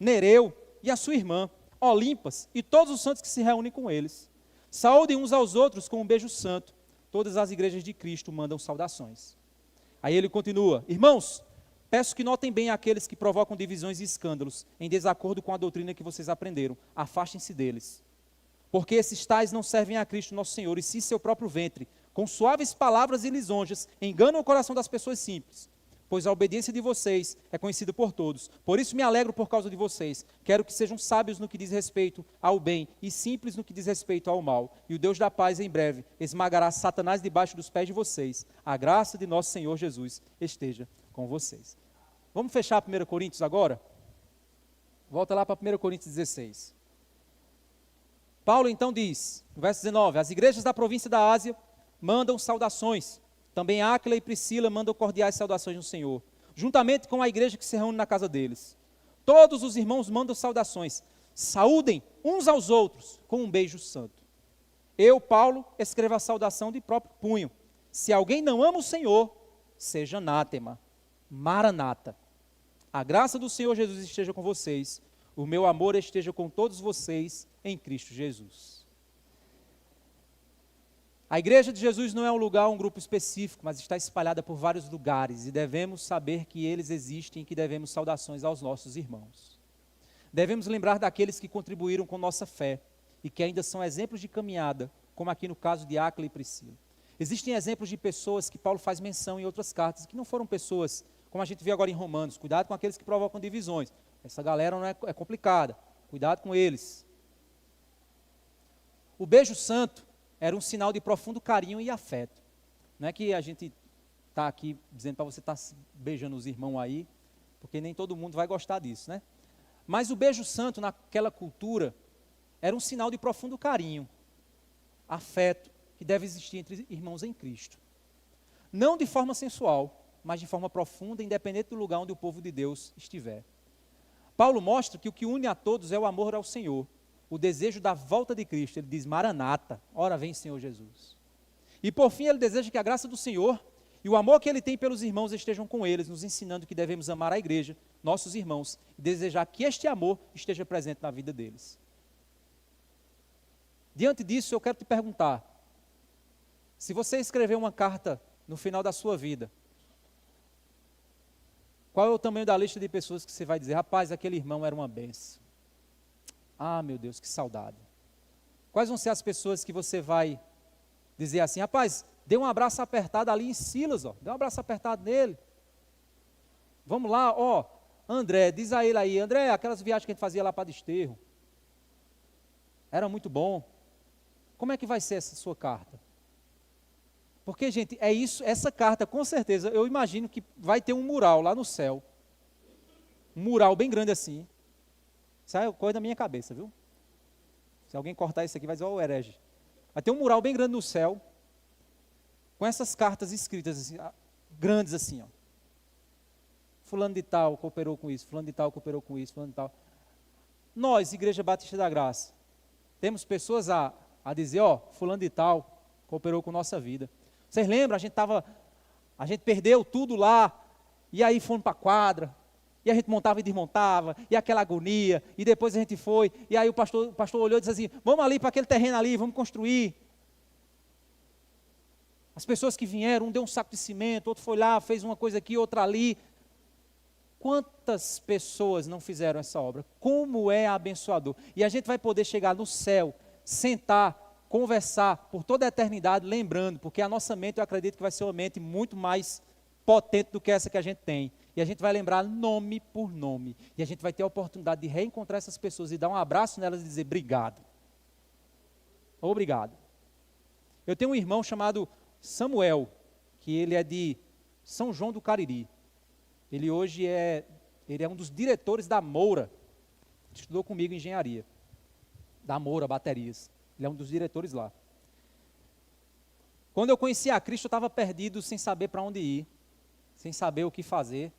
Nereu e a sua irmã, Olimpas, e todos os santos que se reúnem com eles. Saúdem uns aos outros com um beijo santo. Todas as igrejas de Cristo mandam saudações. Aí ele continua, irmãos, peço que notem bem aqueles que provocam divisões e escândalos, em desacordo com a doutrina que vocês aprenderam. Afastem-se deles. Porque esses tais não servem a Cristo nosso Senhor, e sim seu próprio ventre, com suaves palavras e lisonjas, enganam o coração das pessoas simples. Pois a obediência de vocês é conhecida por todos. Por isso me alegro por causa de vocês. Quero que sejam sábios no que diz respeito ao bem e simples no que diz respeito ao mal. E o Deus da paz, em breve, esmagará Satanás debaixo dos pés de vocês. A graça de nosso Senhor Jesus esteja com vocês. Vamos fechar 1 Coríntios agora? Volta lá para 1 Coríntios 16. Paulo então diz, no verso 19, as igrejas da província da Ásia mandam saudações. Também Áquila e Priscila mandam cordiais saudações no Senhor, juntamente com a igreja que se reúne na casa deles. Todos os irmãos mandam saudações. Saúdem uns aos outros com um beijo santo. Eu, Paulo, escrevo a saudação de próprio punho. Se alguém não ama o Senhor, seja anátema. Maranata. A graça do Senhor Jesus esteja com vocês. O meu amor esteja com todos vocês em Cristo Jesus. A igreja de Jesus não é um lugar, um grupo específico, mas está espalhada por vários lugares e devemos saber que eles existem e que devemos saudações aos nossos irmãos. Devemos lembrar daqueles que contribuíram com nossa fé e que ainda são exemplos de caminhada, como aqui no caso de Áquila e Priscila. Existem exemplos de pessoas que Paulo faz menção em outras cartas, que não foram pessoas, como a gente vê agora em Romanos, cuidado com aqueles que provocam divisões. Essa galera não é complicada, cuidado com eles. O beijo santo era um sinal de profundo carinho e afeto. Não é que a gente está aqui dizendo para você estar beijando os irmãos aí, porque nem todo mundo vai gostar disso, né? Mas o beijo santo naquela cultura era um sinal de profundo carinho, afeto, que deve existir entre irmãos em Cristo. Não de forma sensual, mas de forma profunda, independente do lugar onde o povo de Deus estiver. Paulo mostra que o que une a todos é o amor ao Senhor, o desejo da volta de Cristo. Ele diz, Maranata, ora vem Senhor Jesus. E por fim ele deseja que a graça do Senhor e o amor que ele tem pelos irmãos estejam com eles, nos ensinando que devemos amar a igreja, nossos irmãos, e desejar que este amor esteja presente na vida deles. Diante disso, eu quero te perguntar, se você escrever uma carta no final da sua vida, qual é o tamanho da lista de pessoas que você vai dizer, rapaz, aquele irmão era uma bênção. Ah, meu Deus, que saudade. Quais vão ser as pessoas que você vai dizer assim, rapaz, dê um abraço apertado ali em Silas, ó, dê um abraço apertado nele. Vamos lá, ó, André, diz a ele aí, André, aquelas viagens que a gente fazia lá para Desterro, era muito bom. Como é que vai ser essa sua carta? Porque, gente, é isso, essa carta, com certeza, eu imagino que vai ter um mural lá no céu. Um mural bem grande assim. Isso é coisa da minha cabeça, viu? Se alguém cortar isso aqui, vai dizer, ó, o herege. Vai ter um mural bem grande no céu, com essas cartas escritas, assim, grandes assim, ó. Fulano de tal cooperou com isso, fulano de tal cooperou com isso, fulano de tal. Nós, Igreja Batista da Graça, temos pessoas a dizer, ó, fulano de tal cooperou com nossa vida. Vocês lembram, a gente perdeu tudo lá, e aí fomos para a quadra, e a gente montava e desmontava, e aquela agonia, e depois a gente foi, e aí o pastor olhou e disse assim, vamos ali para aquele terreno ali, vamos construir. As pessoas que vieram, um deu um saco de cimento, outro foi lá, fez uma coisa aqui, outra ali. Quantas pessoas não fizeram essa obra? Como é abençoador. E a gente vai poder chegar no céu, sentar, conversar por toda a eternidade, lembrando, porque a nossa mente, eu acredito que vai ser uma mente muito mais potente do que essa que a gente tem. E a gente vai lembrar nome por nome. E a gente vai ter a oportunidade de reencontrar essas pessoas e dar um abraço nelas e dizer obrigado. Obrigado. Eu tenho um irmão chamado Samuel, que ele é de São João do Cariri. Ele hoje é um dos diretores da Moura. Estudou comigo engenharia. Da Moura Baterias. Ele é um dos diretores lá. Quando eu conheci a Cristo, eu estava perdido, sem saber para onde ir, sem saber o que fazer.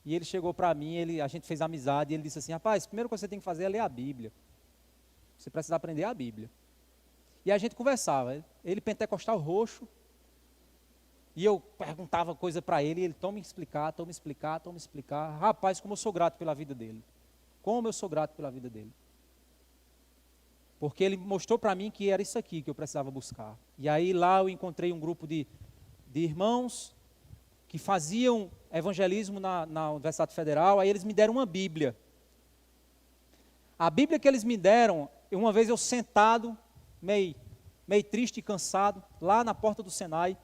E ele chegou para mim, a gente fez amizade, e ele disse assim, rapaz, a primeira coisa que você tem que fazer é ler a Bíblia. Você precisa aprender a Bíblia. E a gente conversava, ele pentecostal roxo, e eu perguntava coisa para ele, e ele, toma me explicar. Rapaz, como eu sou grato pela vida dele. Como eu sou grato pela vida dele. Porque ele mostrou para mim que era isso aqui que eu precisava buscar. E aí lá eu encontrei um grupo de irmãos que faziam evangelismo na Universidade Federal, aí eles me deram uma Bíblia. A Bíblia que eles me deram, uma vez eu sentado, meio triste e cansado, lá na porta do Senai,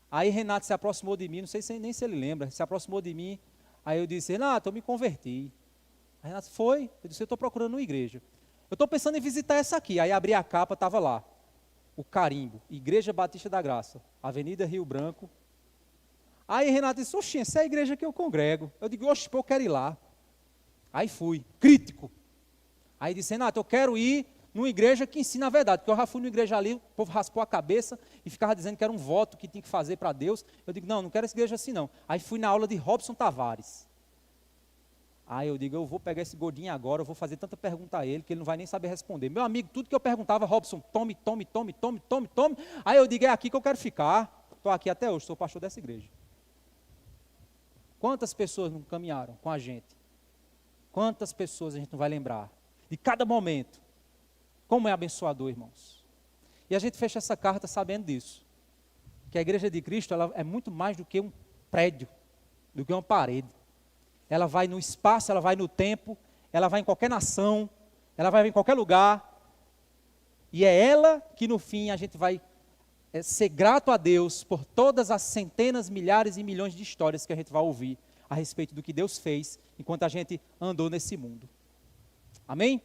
aí Renato se aproximou de mim, não sei nem se ele lembra, se aproximou de mim, aí eu disse, Renato, eu me converti. Aí Renato, foi? Eu disse, eu estou procurando uma igreja. Eu estou pensando em visitar essa aqui. Aí abri a capa, estava lá, o carimbo, Igreja Batista da Graça, Avenida Rio Branco. Aí Renato disse, oxê, essa é a igreja que eu congrego. Eu digo, oxe, eu quero ir lá. Aí fui, crítico. Aí disse, Renato, eu quero ir numa igreja que ensina a verdade, porque eu já fui numa igreja ali, o povo raspou a cabeça e ficava dizendo que era um voto que tinha que fazer para Deus. Eu digo, não quero essa igreja assim não. Aí fui na aula de Robson Tavares. Aí eu digo, eu vou pegar esse gordinho agora, eu vou fazer tanta pergunta a ele, que ele não vai nem saber responder. Meu amigo, tudo que eu perguntava, Robson, tome. Aí eu digo, é aqui que eu quero ficar. Estou aqui até hoje, sou pastor dessa igreja. Quantas pessoas não caminharam com a gente? Quantas pessoas a gente não vai lembrar? De cada momento. Como é abençoador, irmãos. E a gente fecha essa carta sabendo disso. Que a igreja de Cristo, ela é muito mais do que um prédio, do que uma parede. Ela vai no espaço, ela vai no tempo, ela vai em qualquer nação, ela vai em qualquer lugar. E é ela que no fim a gente vai ser grato a Deus por todas as centenas, milhares e milhões de histórias que a gente vai ouvir a respeito do que Deus fez enquanto a gente andou nesse mundo. Amém?